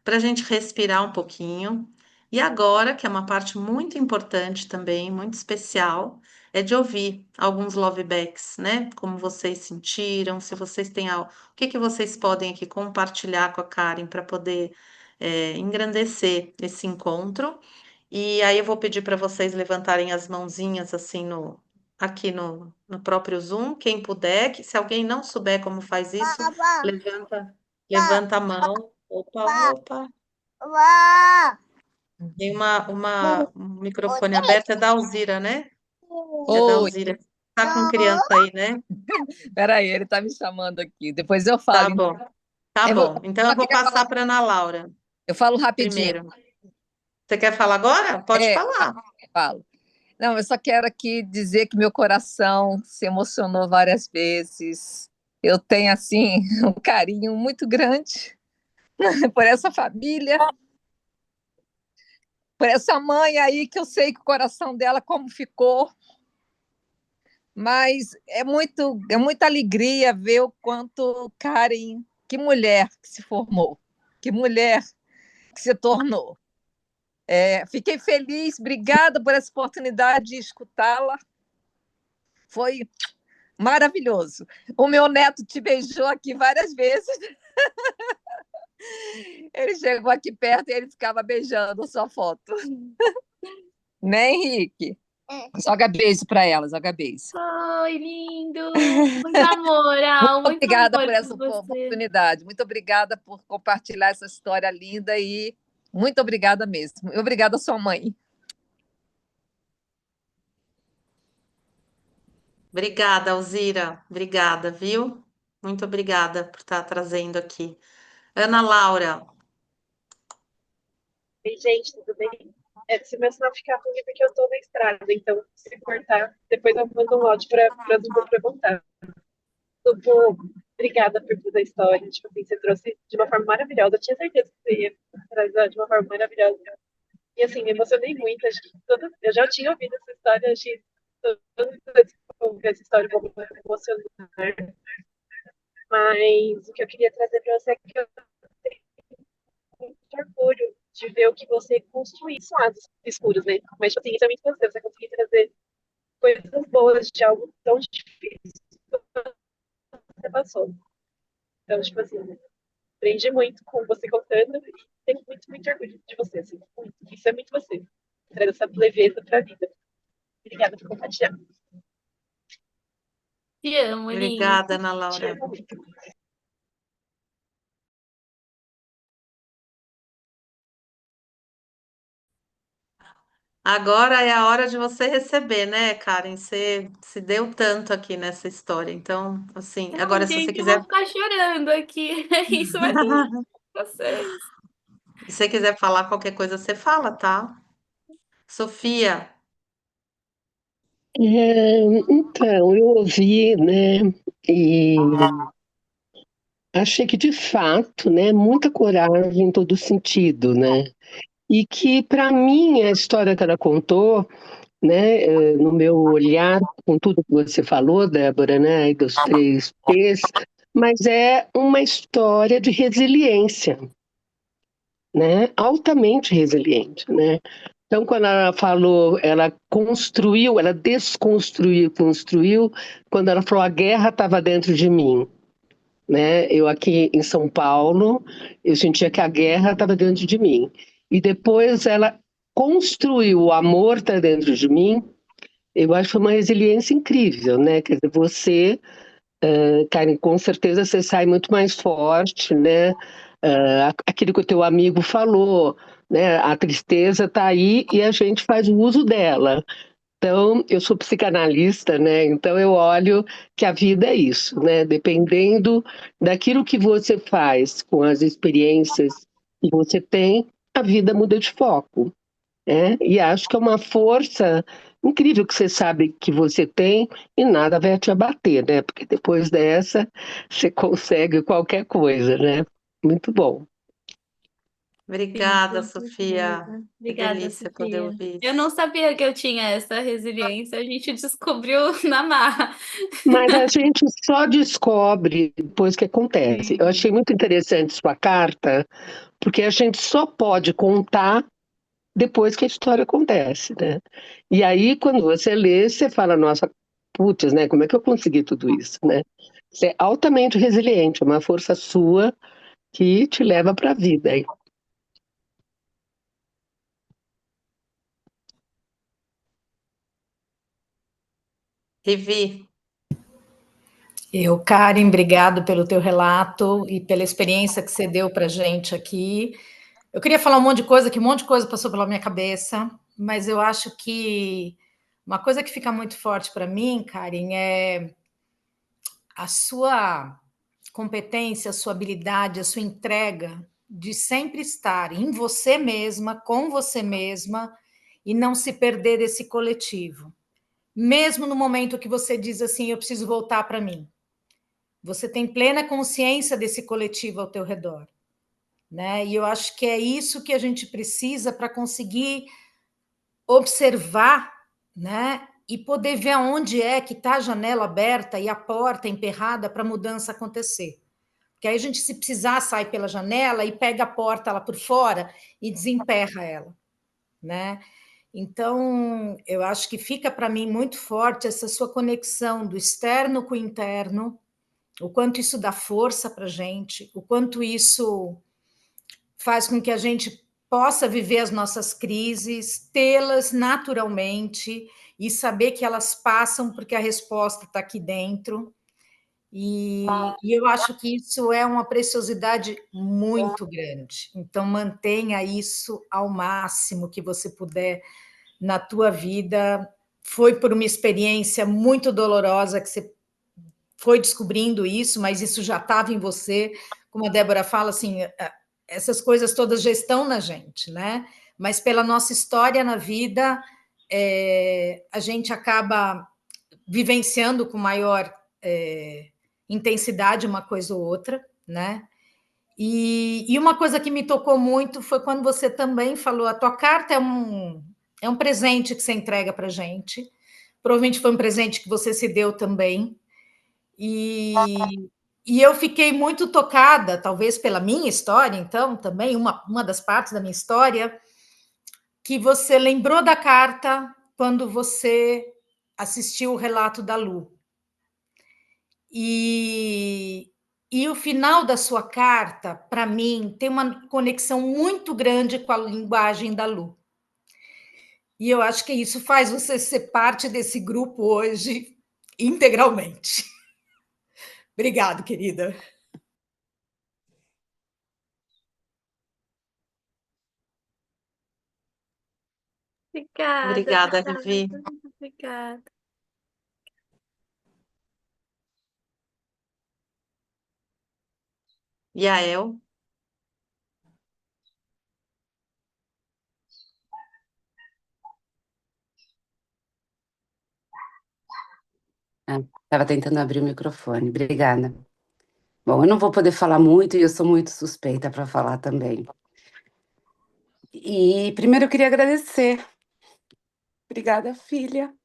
para a gente respirar um pouquinho. E agora, que é uma parte muito importante também, muito especial, é de ouvir alguns lovebacks, né? Como vocês sentiram, se vocês têm algo, o que que vocês podem aqui compartilhar com a Karen para poder engrandecer esse encontro. E aí eu vou pedir para vocês levantarem as mãozinhas assim aqui no próprio Zoom, quem puder, que se alguém não souber como faz isso, levanta a mão. Opa, opa. Tem um microfone aberto, é da Alzira, né? É da Oi, Alzira. Tá com criança aí, né? peraí, ele tá me chamando aqui. Depois eu falo. Tá bom, tá bom. Então Só eu vou queria passar falar, para Ana Laura eu falo rapidinho. primeiro. Você quer falar agora? Pode É, falar. falo. Não, eu só quero aqui dizer que meu coração se emocionou várias vezes. Eu tenho, assim, um carinho muito grande por essa família, por essa mãe aí, que eu sei que o coração dela como ficou. Mas é muita alegria ver o quanto Karen, que mulher que se formou, que mulher que se tornou. Fiquei feliz, obrigada por essa oportunidade de escutá-la. Foi maravilhoso. O meu neto te beijou aqui várias vezes. Ele chegou aqui perto e ele ficava beijando a sua foto. Né, Henrique? Joga beijo para ela, joga beijo. ai, lindo! Muito amor, Al, muito Obrigada amor por essa por você. oportunidade. Muito obrigada por compartilhar essa história linda e muito obrigada mesmo. Obrigada, sua mãe. Obrigada, Alzira. Obrigada, viu? Muito obrigada por estar trazendo aqui. Ana Laura, Oi, gente, tudo bem? Se meu sinal ficar ruim é porque eu tô na estrada, então se cortar, depois eu mando um áudio pra Dudu perguntar. Dudu, obrigada por toda a história. Tipo assim, você trouxe de uma forma maravilhosa. Eu tinha certeza que você ia trazer de uma forma maravilhosa. E assim, me emocionei muito. Acho que eu já tinha ouvido essa história, achei toda essa história um pouco emocionante. Mas o que eu queria trazer para você é que eu tenho muito orgulho de ver o que você construiu. São lados escuros, né? Mas, tipo assim, isso é muito você conseguir trazer coisas boas de algo tão difícil que você passou. Então, tipo assim, aprendi muito com você contando e tenho muito, muito orgulho de você, assim, muito. Isso é muito você. Traz essa leveza pra vida. Obrigada por compartilhar. Te amo, Lin. obrigada, Ana Te Laura. amo muito. Agora é a hora de você receber, né, Karen? Você se deu tanto aqui nessa história. Então, assim, Não, agora se você gente, eu vou quiser, ficar chorando aqui. Isso vai doer pra vocês. se você quiser falar qualquer coisa, você fala, tá? Sofia, Então, eu ouvi, né, e achei que, de fato, né, muita coragem em todo sentido, né, e que, para mim, a história que ela contou, né, no meu olhar, com tudo que você falou, Débora, né, e dos três P's, mas é uma história de resiliência, né, altamente resiliente, né. Então, quando ela falou, ela construiu, ela desconstruiu, construiu, quando ela falou a guerra estava dentro de mim, né? Eu aqui em São Paulo, eu sentia que a guerra estava dentro de mim. E depois ela construiu o amor está dentro de mim. Eu acho que foi uma resiliência incrível, né? Quer dizer, você, Karen, com certeza você sai muito mais forte, né? Aquilo que o teu amigo falou, né? A tristeza está aí e a gente faz o uso dela. Então, eu sou psicanalista, né? Então eu olho que a vida é isso, né? Dependendo daquilo que você faz com as experiências que você tem, a vida muda de foco, né? E acho que é uma força incrível que você sabe que você tem e nada vai te abater, né? Porque depois dessa você consegue qualquer coisa, né? Muito bom. Sim, obrigada, com Sofia. certeza. Que Obrigada, delícia quando eu Sofia. ouvi Eu isso. não sabia que eu tinha essa resiliência, a gente descobriu na marra. Mas a gente só descobre depois que acontece. Eu Sim. achei muito interessante sua carta, porque a gente só pode contar depois que a história acontece, né? E aí, quando você lê, você fala, nossa, putz, né? Como é que eu consegui tudo isso, né? Você é altamente resiliente, é uma força sua que te leva para a vida. Hein? Vivi, Karen, obrigado pelo teu relato e pela experiência que você deu para a gente aqui. Eu queria falar um monte de coisa, que um monte de coisa passou pela minha cabeça, mas eu acho que uma coisa que fica muito forte para mim, Karen, é a sua competência, a sua habilidade, a sua entrega de sempre estar em você mesma, com você mesma e não se perder desse coletivo. Mesmo no momento que você diz assim, eu preciso voltar para mim. Você tem plena consciência desse coletivo ao teu redor, né? E eu acho que é isso que a gente precisa para conseguir observar, né? E poder ver aonde é que está a janela aberta e a porta emperrada para a mudança acontecer. Porque aí a gente, se precisar, sai pela janela e pega a porta lá por fora e desemperra ela, né? Então, eu acho que fica para mim muito forte essa sua conexão do externo com o interno, o quanto isso dá força para a gente, o quanto isso faz com que a gente possa viver as nossas crises, tê-las naturalmente e saber que elas passam porque a resposta está aqui dentro. E eu acho que isso é uma preciosidade muito grande. Então, mantenha isso ao máximo que você puder na tua vida. Foi por uma experiência muito dolorosa que você foi descobrindo isso, mas isso já estava em você. Como a Débora fala, assim, essas coisas todas já estão na gente, né? Mas pela nossa história na vida, a gente acaba vivenciando com maior intensidade uma coisa ou outra, né? E uma coisa que me tocou muito foi quando você também falou: a tua carta é um presente que você entrega para a gente. Provavelmente foi um presente que você se deu também. E eu fiquei muito tocada, talvez pela minha história, então, também, uma das partes da minha história, que você lembrou da carta quando você assistiu o relato da Lu. E o final da sua carta, para mim, tem uma conexão muito grande com a linguagem da Lu. E eu acho que isso faz você ser parte desse grupo hoje integralmente. Obrigada, querida. Obrigada, Vivi. Obrigada. Yael. Estava tentando abrir o microfone. Obrigada. Bom, eu não vou poder falar muito e eu sou muito suspeita para falar também. E primeiro eu queria agradecer. Obrigada, filha.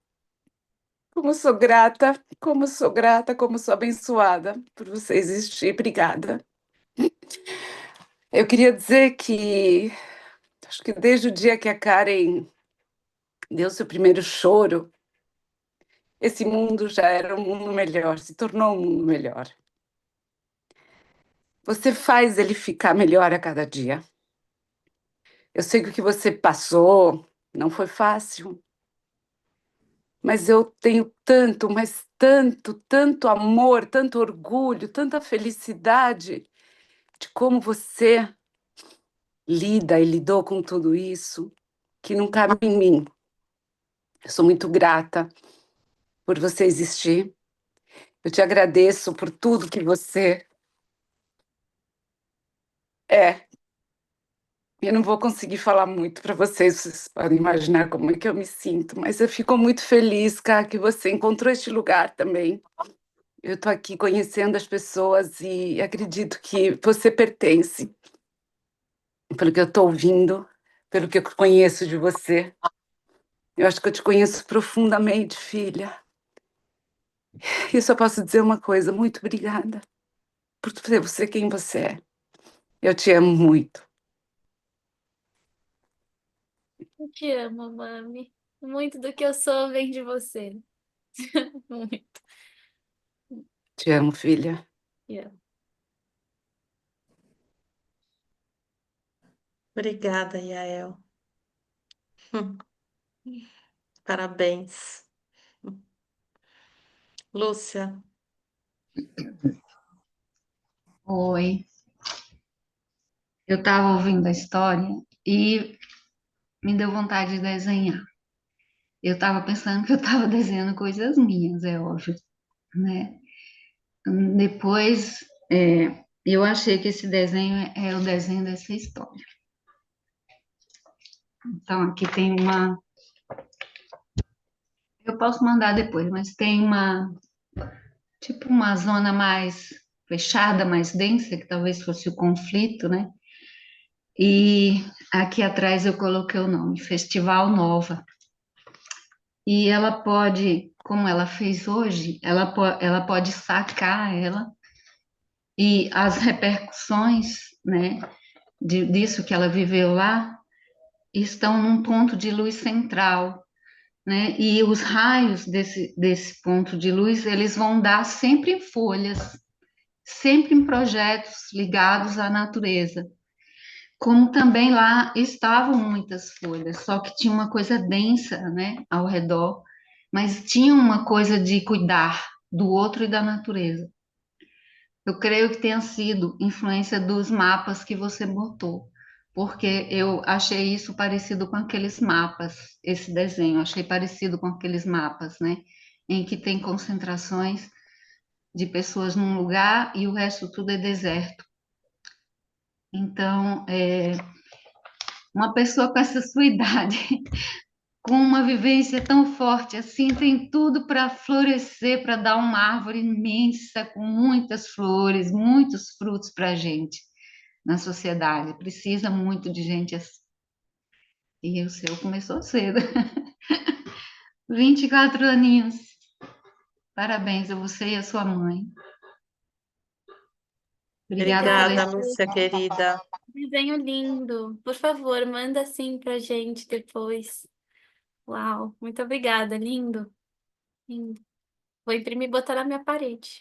Como sou grata, como sou grata, como sou abençoada por você existir. Obrigada. Eu queria dizer que acho que desde o dia que a Karen deu seu primeiro choro, esse mundo já era um mundo melhor, se tornou um mundo melhor. Você faz ele ficar melhor a cada dia. Eu sei que o que você passou não foi fácil, mas eu tenho tanto, mas tanto, tanto amor, tanto orgulho, tanta felicidade de como você lida e lidou com tudo isso, que não cabe em mim. Eu sou muito grata por você existir. Eu te agradeço por tudo que você é. Eu não vou conseguir falar muito para vocês, vocês podem imaginar como é que eu me sinto, mas eu fico muito feliz, cara, que você encontrou este lugar também. Eu estou aqui conhecendo as pessoas e acredito que você pertence. Pelo que eu estou ouvindo, pelo que eu conheço de você. Eu acho que eu te conheço profundamente, filha. E eu só posso dizer uma coisa: muito obrigada por ser você quem você é. Eu te amo muito. Eu te amo, mami. Muito do que eu sou vem de você. Muito. Te amo, filha. Yeah. Obrigada, Yael. Parabéns. Lúcia. Oi. Eu estava ouvindo a história e me deu vontade de desenhar. Eu estava pensando que eu estava desenhando coisas minhas, é óbvio, né? Depois, eu achei que esse desenho é o desenho dessa história. Então, aqui tem uma... Eu posso mandar depois, mas tem tipo uma zona mais fechada, mais densa, que talvez fosse o conflito, né? E aqui atrás eu coloquei o nome, Festival Nova. E ela pode, como ela fez hoje, ela pode sacar ela e as repercussões, né, disso que ela viveu lá estão num ponto de luz central, né? E os raios desse ponto de luz, eles vão dar sempre em folhas, sempre em projetos ligados à natureza. Como também lá estavam muitas folhas, só que tinha uma coisa densa, né, ao redor, mas tinha uma coisa de cuidar do outro e da natureza. Eu creio que tenha sido influência dos mapas que você botou, porque eu achei isso parecido com aqueles mapas, esse desenho, achei parecido com aqueles mapas, né, em que tem concentrações de pessoas num lugar e o resto tudo é deserto. Então, uma pessoa com essa sua idade, com uma vivência tão forte assim, tem tudo para florescer, para dar uma árvore imensa, com muitas flores, muitos frutos para a gente na sociedade. Precisa muito de gente assim. E o seu começou cedo. 24 aninhos. Parabéns a você e a sua mãe. Obrigada pela Obrigada, história. Lúcia querida. Desenho lindo. Por favor, manda assim pra gente depois. Uau, muito obrigada, lindo. Lindo. Vou imprimir e botar na minha parede.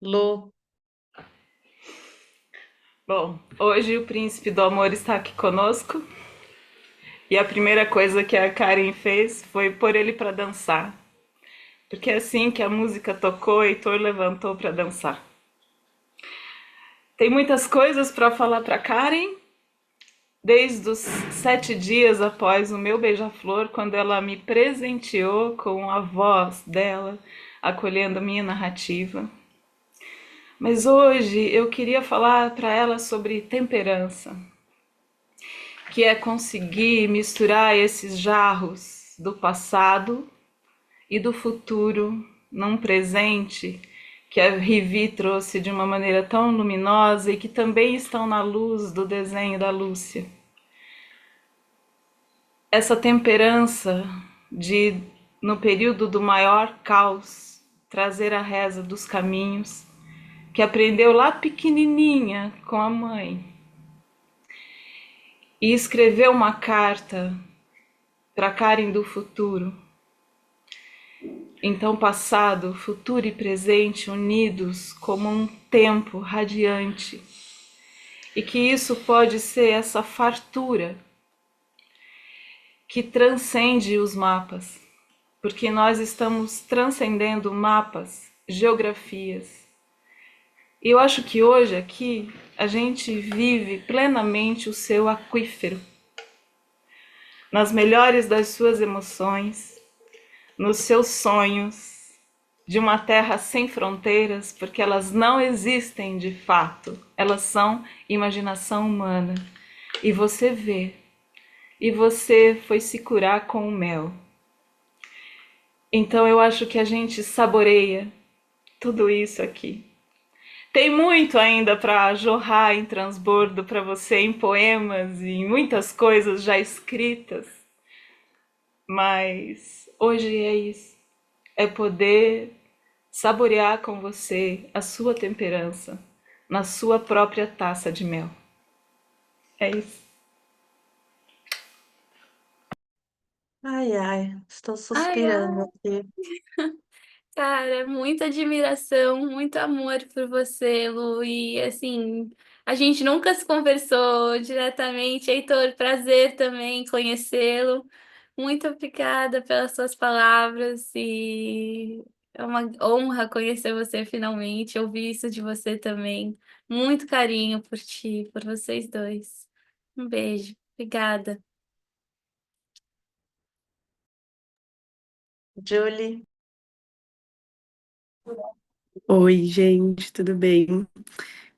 Lu, Bom, hoje o príncipe do amor está aqui conosco e a primeira coisa que a Karen fez foi pôr ele para dançar, porque é assim que a música tocou, Heitor levantou para dançar. Tem muitas coisas para falar para Karen, desde os 7 dias após o meu beija-flor, quando ela me presenteou com a voz dela, acolhendo minha narrativa. Mas hoje eu queria falar para ela sobre temperança, que é conseguir misturar esses jarros do passado e do futuro num presente que a Rivi trouxe de uma maneira tão luminosa e que também estão na luz do desenho da Lúcia. Essa temperança de, no período do maior caos, trazer a reza dos caminhos, que aprendeu lá pequenininha com a mãe, e escreveu uma carta para Karen do futuro. Então, passado, futuro e presente unidos como um tempo radiante, e que isso pode ser essa fartura que transcende os mapas, porque nós estamos transcendendo mapas, geografias. E eu acho que hoje aqui a gente vive plenamente o seu aquífero, nas melhores das suas emoções, nos seus sonhos, de uma terra sem fronteiras, porque elas não existem de fato, elas são imaginação humana. E você vê, e você foi se curar com o mel. Então eu acho que a gente saboreia tudo isso aqui. Tem muito ainda para jorrar em transbordo para você, em poemas e em muitas coisas já escritas. Mas hoje é isso. É poder saborear com você a sua temperança na sua própria taça de mel. É isso. ai, ai, estou Ai, suspirando ai. aqui. Cara, muita admiração, muito amor por você, Lu. E assim, a gente nunca se conversou diretamente. Heitor, prazer também conhecê-lo. Muito obrigada pelas suas palavras e é uma honra conhecer você finalmente, ouvir isso de você também. Muito carinho por ti, por vocês dois. Um beijo. Obrigada. Julie, Oi, gente, tudo bem?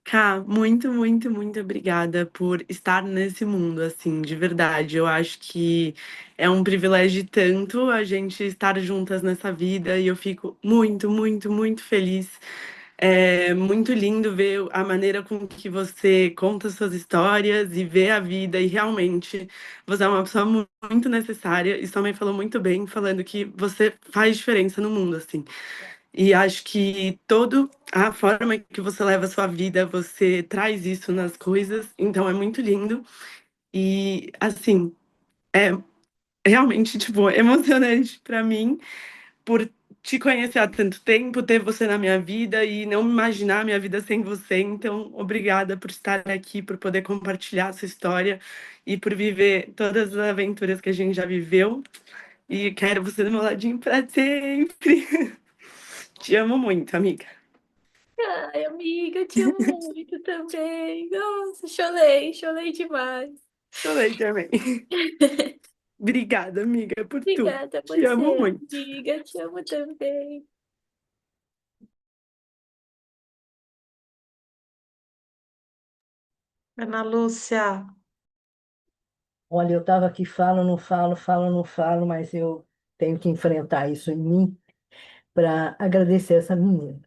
Cá, muito, muito, muito obrigada por estar nesse mundo, assim, de verdade. Eu acho que é um privilégio tanto a gente estar juntas nessa vida e eu fico muito, muito, muito feliz. É muito lindo ver a maneira com que você conta suas histórias e vê a vida, e realmente você é uma pessoa muito necessária. E sua mãe falou muito bem, falando que você faz diferença no mundo, assim. E acho que toda a forma que você leva a sua vida, você traz isso nas coisas, então é muito lindo. E assim, é realmente tipo emocionante para mim por te conhecer há tanto tempo, ter você na minha vida e não imaginar a minha vida sem você. Então, obrigada por estar aqui, por poder compartilhar a sua história e por viver todas as aventuras que a gente já viveu. E quero você do meu ladinho para sempre. Te amo muito, amiga. Ai, amiga, eu te amo muito também. Nossa, chorei demais. Chorei também. Obrigada, amiga, por tudo. Obrigada a Te amo você, muito. amiga. Te amo também. Ana Lúcia, Olha, eu estava aqui, falo, não falo, falo, não falo, mas eu tenho que enfrentar isso em mim para agradecer essa menina,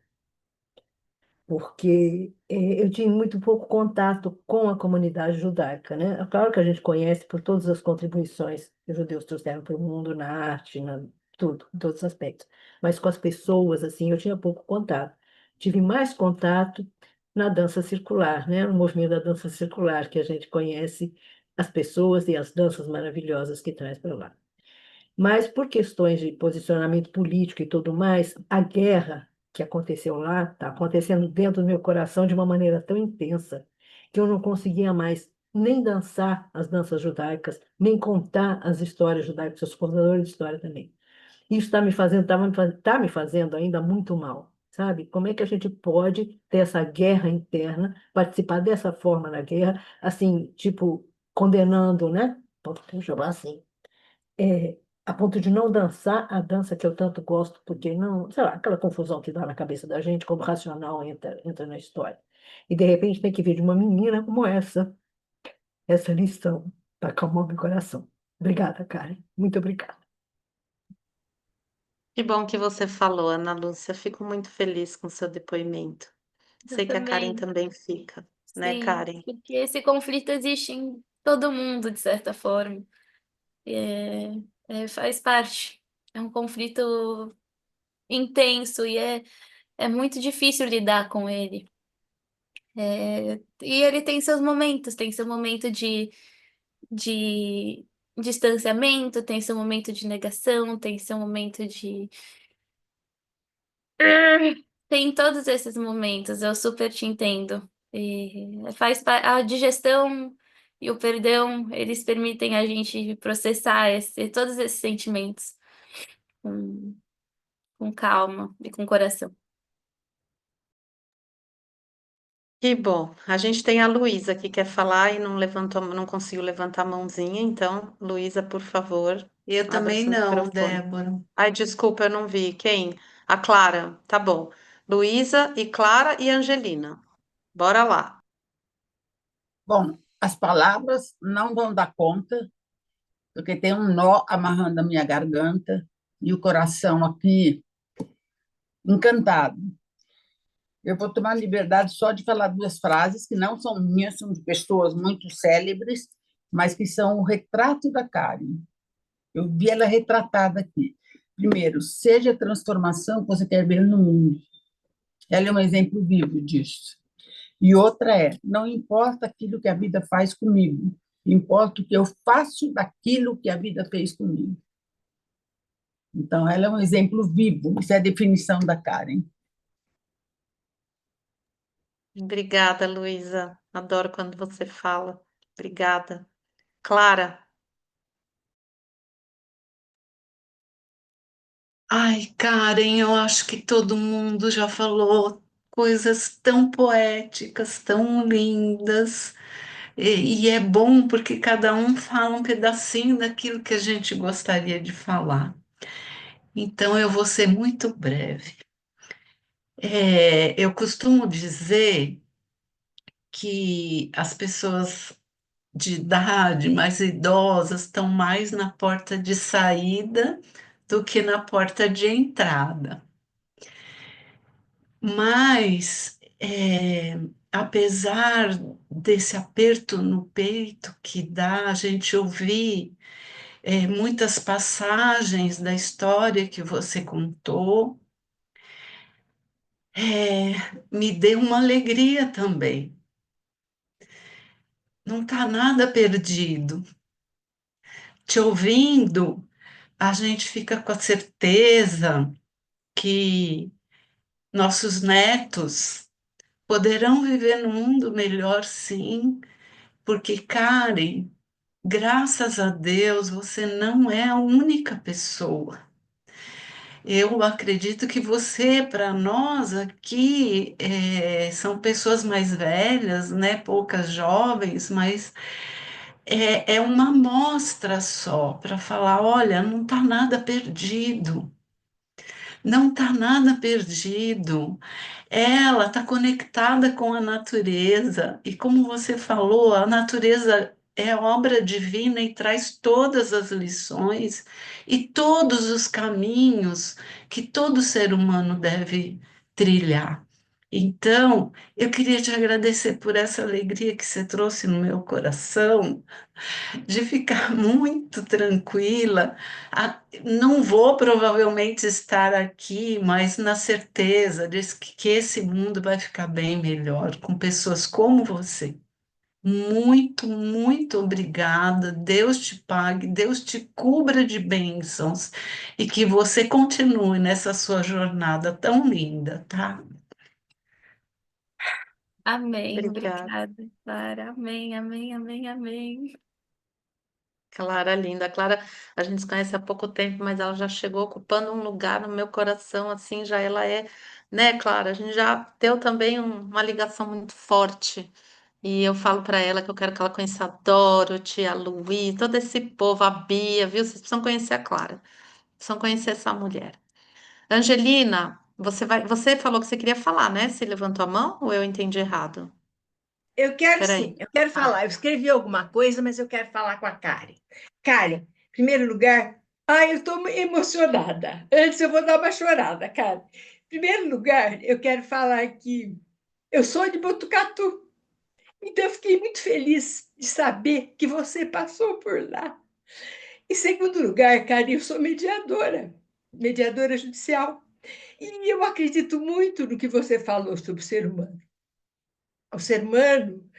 porque eu tinha muito pouco contato com a comunidade judaica, né? É claro que a gente conhece por todas as contribuições que os judeus trouxeram para o mundo, na arte, na tudo, em todos os aspectos, mas com as pessoas, assim, eu tinha pouco contato. Tive mais contato na dança circular, né? No movimento da dança circular, que a gente conhece as pessoas e as danças maravilhosas que traz para lá. Mas por questões de posicionamento político e tudo mais, a guerra que aconteceu lá está acontecendo dentro do meu coração de uma maneira tão intensa que eu não conseguia mais nem dançar as danças judaicas, nem contar as histórias judaicas, eu sou contadora de história também. Isso está me fazendo, tá me fazendo ainda muito mal, sabe? Como é que a gente pode ter essa guerra interna, participar dessa forma da guerra, assim, tipo, condenando, né? Vamos chamar assim, é, a ponto de não dançar a dança que eu tanto gosto, porque não, sei lá, aquela confusão que dá na cabeça da gente, como racional entra na história. E de repente tem que vir de uma menina como essa lição para acalmar meu coração. Obrigada, Karen. Muito obrigada. que bom que você falou, Ana Lúcia. Fico muito feliz com o seu depoimento. Eu Sei que a Karen também. também fica, né, Sim, Karen? porque esse conflito existe em todo mundo, de certa forma. É, faz parte. É um conflito intenso e é muito difícil lidar com ele. E ele tem seu momento de distanciamento, tem seu momento de negação, tem seu momento de. Tem todos esses momentos, eu super te entendo. E a digestão e o perdão, eles permitem a gente processar todos esses sentimentos com, com calma e com coração. Que bom. A gente tem a Luísa que quer falar e não levantou, não conseguiu levantar a mãozinha. Então, Luísa, por favor, Eu abra também seu não, microfone. Débora. Ai, desculpa, eu não vi. Quem? A Clara. Tá bom. Luísa e Clara e Angelina. Bora lá. Bom, as palavras não vão dar conta, porque tem um nó amarrando a minha garganta e o coração aqui encantado. Eu vou tomar liberdade só de falar duas frases que não são minhas, são de pessoas muito célebres, mas que são o retrato da Karen. Eu vi ela retratada aqui. Primeiro, seja a transformação que você quer ver no mundo. Ela é um exemplo vivo disso. E outra é, não importa aquilo que a vida faz comigo, importa o que eu faço daquilo que a vida fez comigo. Então, ela é um exemplo vivo, isso é a definição da Karen. Obrigada, Luísa. Adoro quando você fala. Obrigada. Clara. Ai, Karen, eu acho que todo mundo já falou coisas tão poéticas, tão lindas, e é bom porque cada um fala um pedacinho daquilo que a gente gostaria de falar. Então, eu vou ser muito breve. Eu costumo dizer que as pessoas de idade mais idosas estão mais na porta de saída do que na porta de entrada. Mas, apesar desse aperto no peito que dá a gente ouvir muitas passagens da história que você contou, me deu uma alegria também. Não está nada perdido. Te ouvindo, a gente fica com a certeza que nossos netos poderão viver num mundo melhor, sim, porque, Karen, graças a Deus, você não é a única pessoa. Eu acredito que você, para nós aqui, são pessoas mais velhas, né? Poucas jovens, mas é uma amostra só para falar: olha, não está nada perdido. Não está nada perdido. Ela está conectada com a natureza. E como você falou, a natureza é obra divina e traz todas as lições e todos os caminhos que todo ser humano deve trilhar. Então, eu queria te agradecer por essa alegria que você trouxe no meu coração, de ficar muito tranquila. Não vou provavelmente estar aqui, mas na certeza de que esse mundo vai ficar bem melhor com pessoas como você. Muito, muito obrigada. Deus te pague, Deus te cubra de bênçãos e que você continue nessa sua jornada tão linda, tá? Amém. Obrigada. Obrigada, Clara. Amém, amém, amém, amém. Clara, linda. Clara, a gente se conhece há pouco tempo, mas ela já chegou ocupando um lugar no meu coração, assim, já ela é, né, Clara? A gente já deu também uma ligação muito forte. E eu falo para ela que eu quero que ela conheça a Dorothy, a Luí, todo esse povo, a Bia, viu? Vocês precisam conhecer a Clara, precisam conhecer essa mulher. Angelina, você falou que você queria falar, né? Você levantou a mão ou eu entendi errado? Eu quero sim, Peraí. eu quero falar. Eu escrevi alguma coisa, mas eu quero falar com a Karen. Karen, em primeiro lugar, eu estou emocionada. Antes eu vou dar uma chorada, Karen. Em primeiro lugar, eu quero falar que eu sou de Botucatu, então eu fiquei muito feliz de saber que você passou por lá. Em segundo lugar, Karen, eu sou mediadora, mediadora judicial, e eu acredito muito no que você falou sobre o ser humano. O ser humano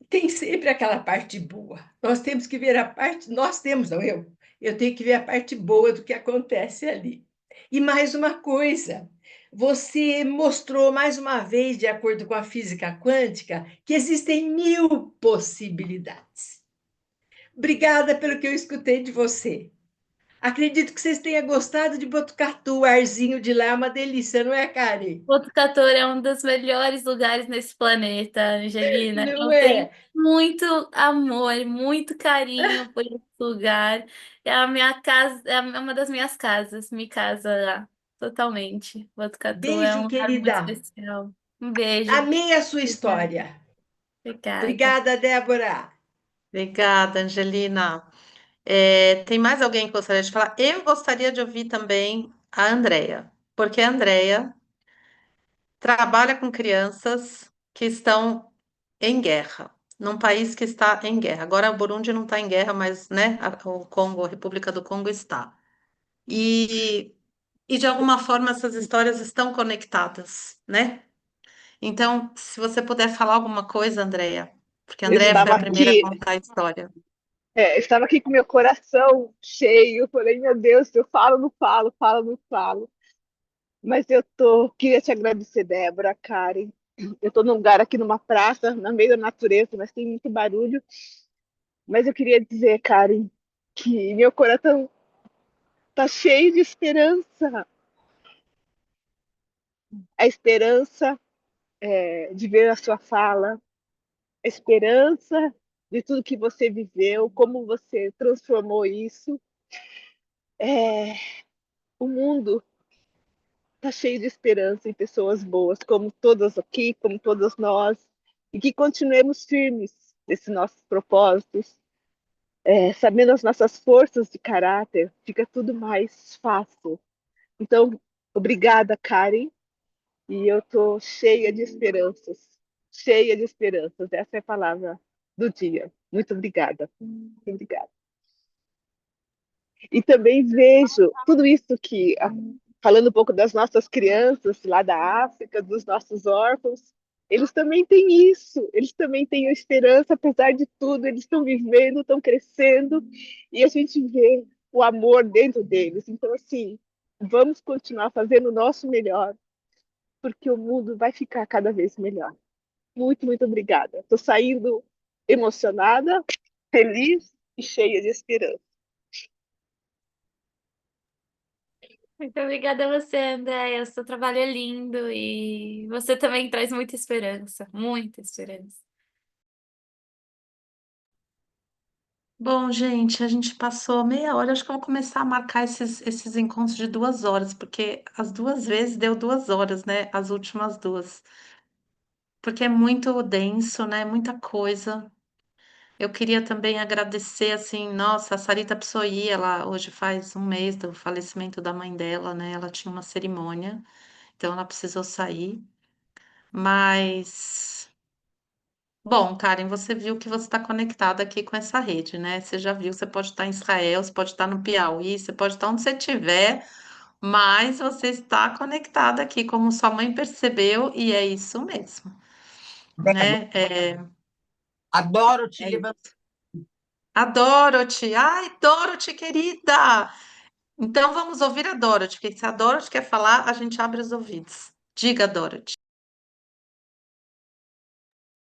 tem sempre aquela parte boa. Nós temos que ver a parte, nós temos, não eu. Eu tenho que ver a parte boa do que acontece ali. E mais uma coisa, você mostrou mais uma vez, de acordo com a física quântica, que existem 1000 possibilidades. Obrigada pelo que eu escutei de você. Acredito que vocês tenham gostado de Botucatu, o arzinho de lá é uma delícia, não é, Karen? Botucatu é um dos melhores lugares nesse planeta, Angelina. Não Eu tenho é? muito amor, muito carinho por esse lugar. É a minha casa, é uma das minhas casas, minha casa lá, totalmente. Botucatu é um Beijo, lugar muito querida. especial. Um beijo. Amei a sua Obrigada. história. Obrigada. Obrigada, Débora. Obrigada, Angelina. Tem mais alguém que gostaria de falar? Eu gostaria de ouvir também a Andrea, porque a Andrea trabalha com crianças que estão em guerra, num país que está em guerra. Agora o Burundi não está em guerra, mas né, o Congo, a República do Congo está. E, e de alguma forma essas histórias estão conectadas, né? Então, se você puder falar alguma coisa, Andrea, porque a Eu Andrea foi estava a primeira a aqui, contar a história. estava aqui com meu coração cheio. Eu falei, meu Deus, eu falo, não falo, falo, não falo. Mas queria te agradecer, Débora, Karen. Eu estou num lugar aqui numa praça, no meio da natureza, mas tem muito barulho. Mas eu queria dizer, Karen, que meu coração está cheio de esperança. A esperança de ver a sua fala, a esperança de tudo que você viveu, como você transformou isso. É, o mundo está cheio de esperança em pessoas boas, como todas aqui, como todas nós, e que continuemos firmes nesses nossos propósitos, sabendo as nossas forças de caráter, fica tudo mais fácil. Então, obrigada, Karen, e eu estou cheia de esperanças, cheia de esperanças. Essa é a palavra do dia. Muito obrigada. Muito obrigada. E também vejo tudo isso falando um pouco das nossas crianças lá da África, dos nossos órfãos, eles também têm isso, eles também têm a esperança, apesar de tudo, eles estão vivendo, estão crescendo, e a gente vê o amor dentro deles. Então, assim, vamos continuar fazendo o nosso melhor, porque o mundo vai ficar cada vez melhor. Muito, muito obrigada. Estou saindo emocionada, feliz e cheia de esperança. Muito obrigada a você, Andréia. O seu trabalho é lindo e você também traz muita esperança, muita esperança. Bom, gente, a gente passou meia hora. Acho que eu vou começar a marcar esses encontros de 2 horas, porque as 2 vezes deu 2 horas, né? As últimas duas. Porque é muito denso, né? Muita coisa. Eu queria também agradecer, assim, nossa, a Sarita Psoy, ela hoje faz um mês do falecimento da mãe dela, né? Ela tinha uma cerimônia, então ela precisou sair. Mas, bom, Karen, você viu que você está conectada aqui com essa rede, né? Você já viu, você pode estar em Israel, você pode estar no Piauí, você pode estar onde você estiver, mas você está conectada aqui, como sua mãe percebeu, e é isso mesmo, né? A É Dorothy isso. A Dorothy, ai, Dorothy, querida! Então vamos ouvir a Dorothy, porque se a Dorothy quer falar, a gente abre os ouvidos. Diga, Dorothy.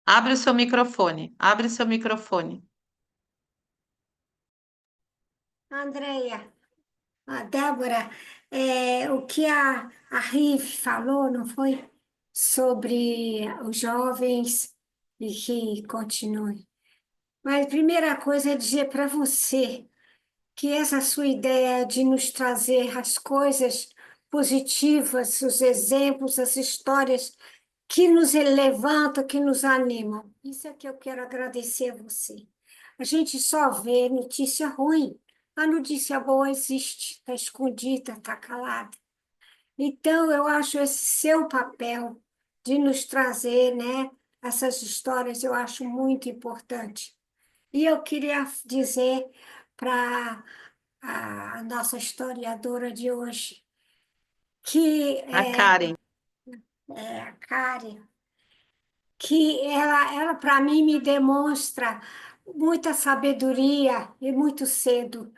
Abre o seu microfone. Abre o seu microfone. Andréia, a Débora, o que a Rive falou, não foi? Sobre os jovens e que continue. Mas a primeira coisa é dizer para você que essa sua ideia de nos trazer as coisas positivas, os exemplos, as histórias que nos levantam, que nos animam. Isso é que eu quero agradecer a você. A gente só vê notícia ruim. A notícia boa existe, está escondida, está calada. Então, eu acho esse seu papel de nos trazer, né, essas histórias, eu acho muito importante. E eu queria dizer para a nossa historiadora de hoje que A Karen. a Karen, que ela para mim me demonstra muita sabedoria e muito cedo.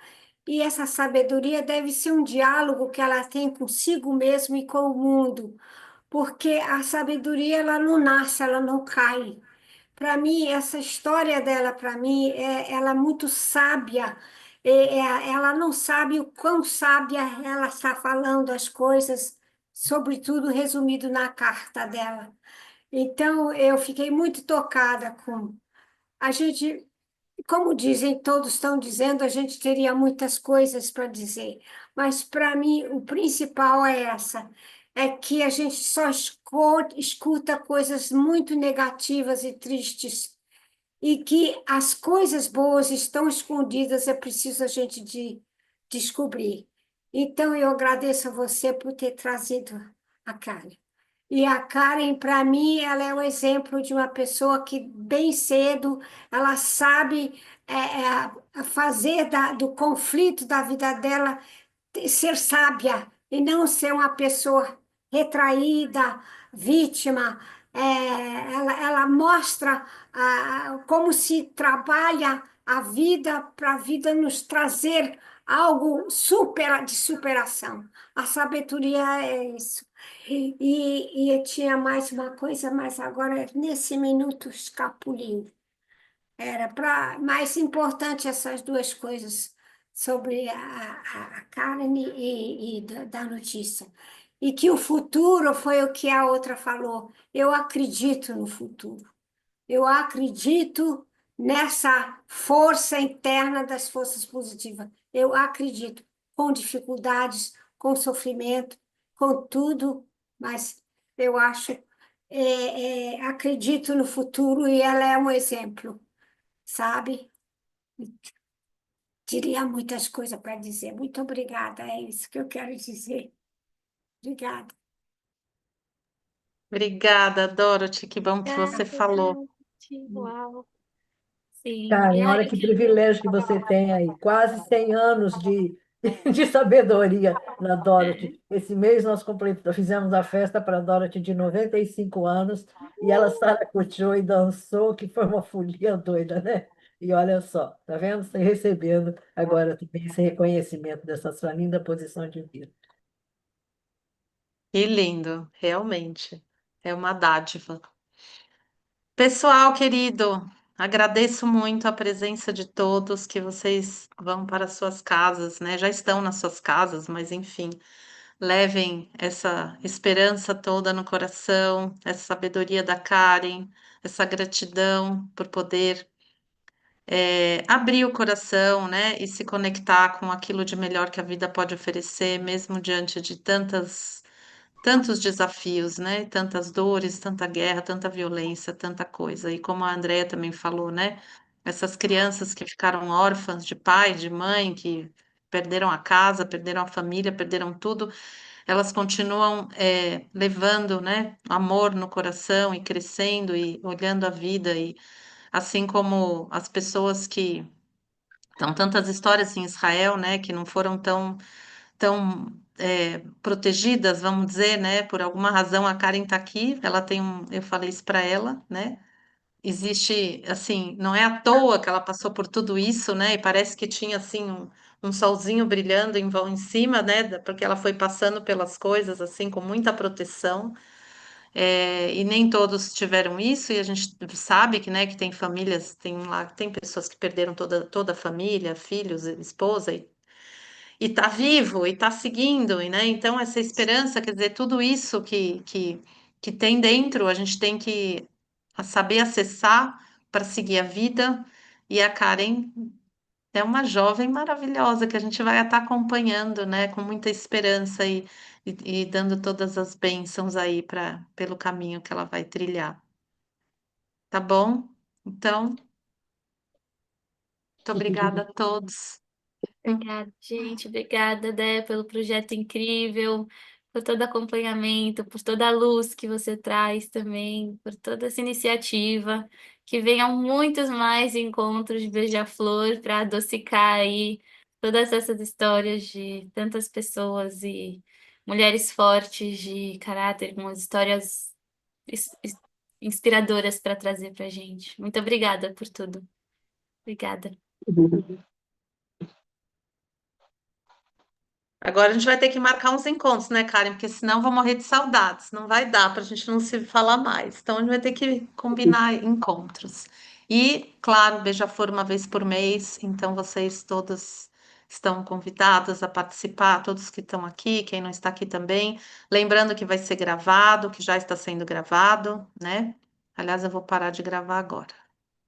E essa sabedoria deve ser um diálogo que ela tem consigo mesmo e com o mundo, porque a sabedoria ela não nasce, ela não cai. Para mim, essa história dela, para mim, ela é muito sábia. Ela não sabe o quão sábia ela está falando as coisas, sobretudo resumido na carta dela. Então, eu fiquei muito tocada com. A gente, como dizem, todos estão dizendo, a gente teria muitas coisas para dizer, mas para mim o principal é essa, é que a gente só escuta coisas muito negativas e tristes, e que as coisas boas estão escondidas, é preciso a gente descobrir. Então, eu agradeço a você por ter trazido a Karen. E a Karen, para mim, ela é o exemplo de uma pessoa que, bem cedo, ela sabe fazer do conflito da vida dela ser sábia e não ser uma pessoa retraída, vítima. Ela mostra como se trabalha a vida para a vida nos trazer algo de superação. A sabedoria é isso. E eu tinha mais uma coisa, mas agora, nesse minuto, escapuliu. Era para mais importante essas duas coisas sobre a carne e da notícia. E que o futuro foi o que a outra falou. Eu acredito no futuro. Eu acredito nessa força interna das forças positivas. Eu acredito, com dificuldades, com sofrimento, com tudo, mas eu acho, acredito no futuro e ela é um exemplo, sabe? Teria muitas coisas para dizer. Muito obrigada, é isso que eu quero dizer. Obrigada. Obrigada, Dorothy. Que bom que você falou. Uau. Sim, Karen, e olha aí, que privilégio que você tem aí. Quase 100 anos de sabedoria na Dorothy. Esse mês nós fizemos a festa para a Dorothy de 95 anos e ela saracoteou e dançou, que foi uma folia doida, né? E olha só, tá vendo? Você recebendo agora também esse reconhecimento dessa sua linda posição de vida. Que lindo, realmente. É uma dádiva. Pessoal querido, agradeço muito a presença de todos, que vocês vão para suas casas, né? Já estão nas suas casas, mas enfim, levem essa esperança toda no coração, essa sabedoria da Karen, essa gratidão por poder abrir o coração, né, e se conectar com aquilo de melhor que a vida pode oferecer, mesmo diante de tantos desafios, né, tantas dores, tanta guerra, tanta violência, tanta coisa. E como a Andrea também falou, né, essas crianças que ficaram órfãs de pai, de mãe, que perderam a casa, perderam a família, perderam tudo, elas continuam levando, né, amor no coração e crescendo e olhando a vida e assim como as pessoas que então tantas histórias em Israel, né, que não foram tão protegidas, vamos dizer, né, por alguma razão a Karen está aqui, ela tem eu falei isso para ela, né, existe, assim, não é à toa que ela passou por tudo isso, né, e parece que tinha, assim, um solzinho brilhando em cima, né, porque ela foi passando pelas coisas, assim, com muita proteção, e nem todos tiveram isso, e a gente sabe que, né, que tem famílias, tem pessoas que perderam toda a família, filhos, esposa, e tá vivo, e tá seguindo, e, né, então essa esperança, quer dizer, tudo isso que tem dentro, a gente tem que saber acessar para seguir a vida, e a Karen é uma jovem maravilhosa que a gente vai estar acompanhando, né, com muita esperança e dando todas as bênçãos aí pelo caminho que ela vai trilhar. Tá bom? Então, muito obrigada a todos. Obrigada, gente. Obrigada, Dé, pelo projeto incrível, por todo acompanhamento, por toda a luz que você traz também, por toda essa iniciativa. Que venham muitos mais encontros de Beija-Flor para adocicar aí todas essas histórias de tantas pessoas e mulheres fortes de caráter, com histórias inspiradoras para trazer para a gente. Muito obrigada por tudo. Obrigada. Agora a gente vai ter que marcar uns encontros, né, Karen? Porque senão eu vou morrer de saudades. Não vai dar para a gente não se falar mais. Então a gente vai ter que combinar encontros. E, claro, Beija-Flor uma vez por mês. Então vocês todos estão convidados a participar, todos que estão aqui, quem não está aqui também. Lembrando que vai ser gravado, que já está sendo gravado, né? Aliás, eu vou parar de gravar agora.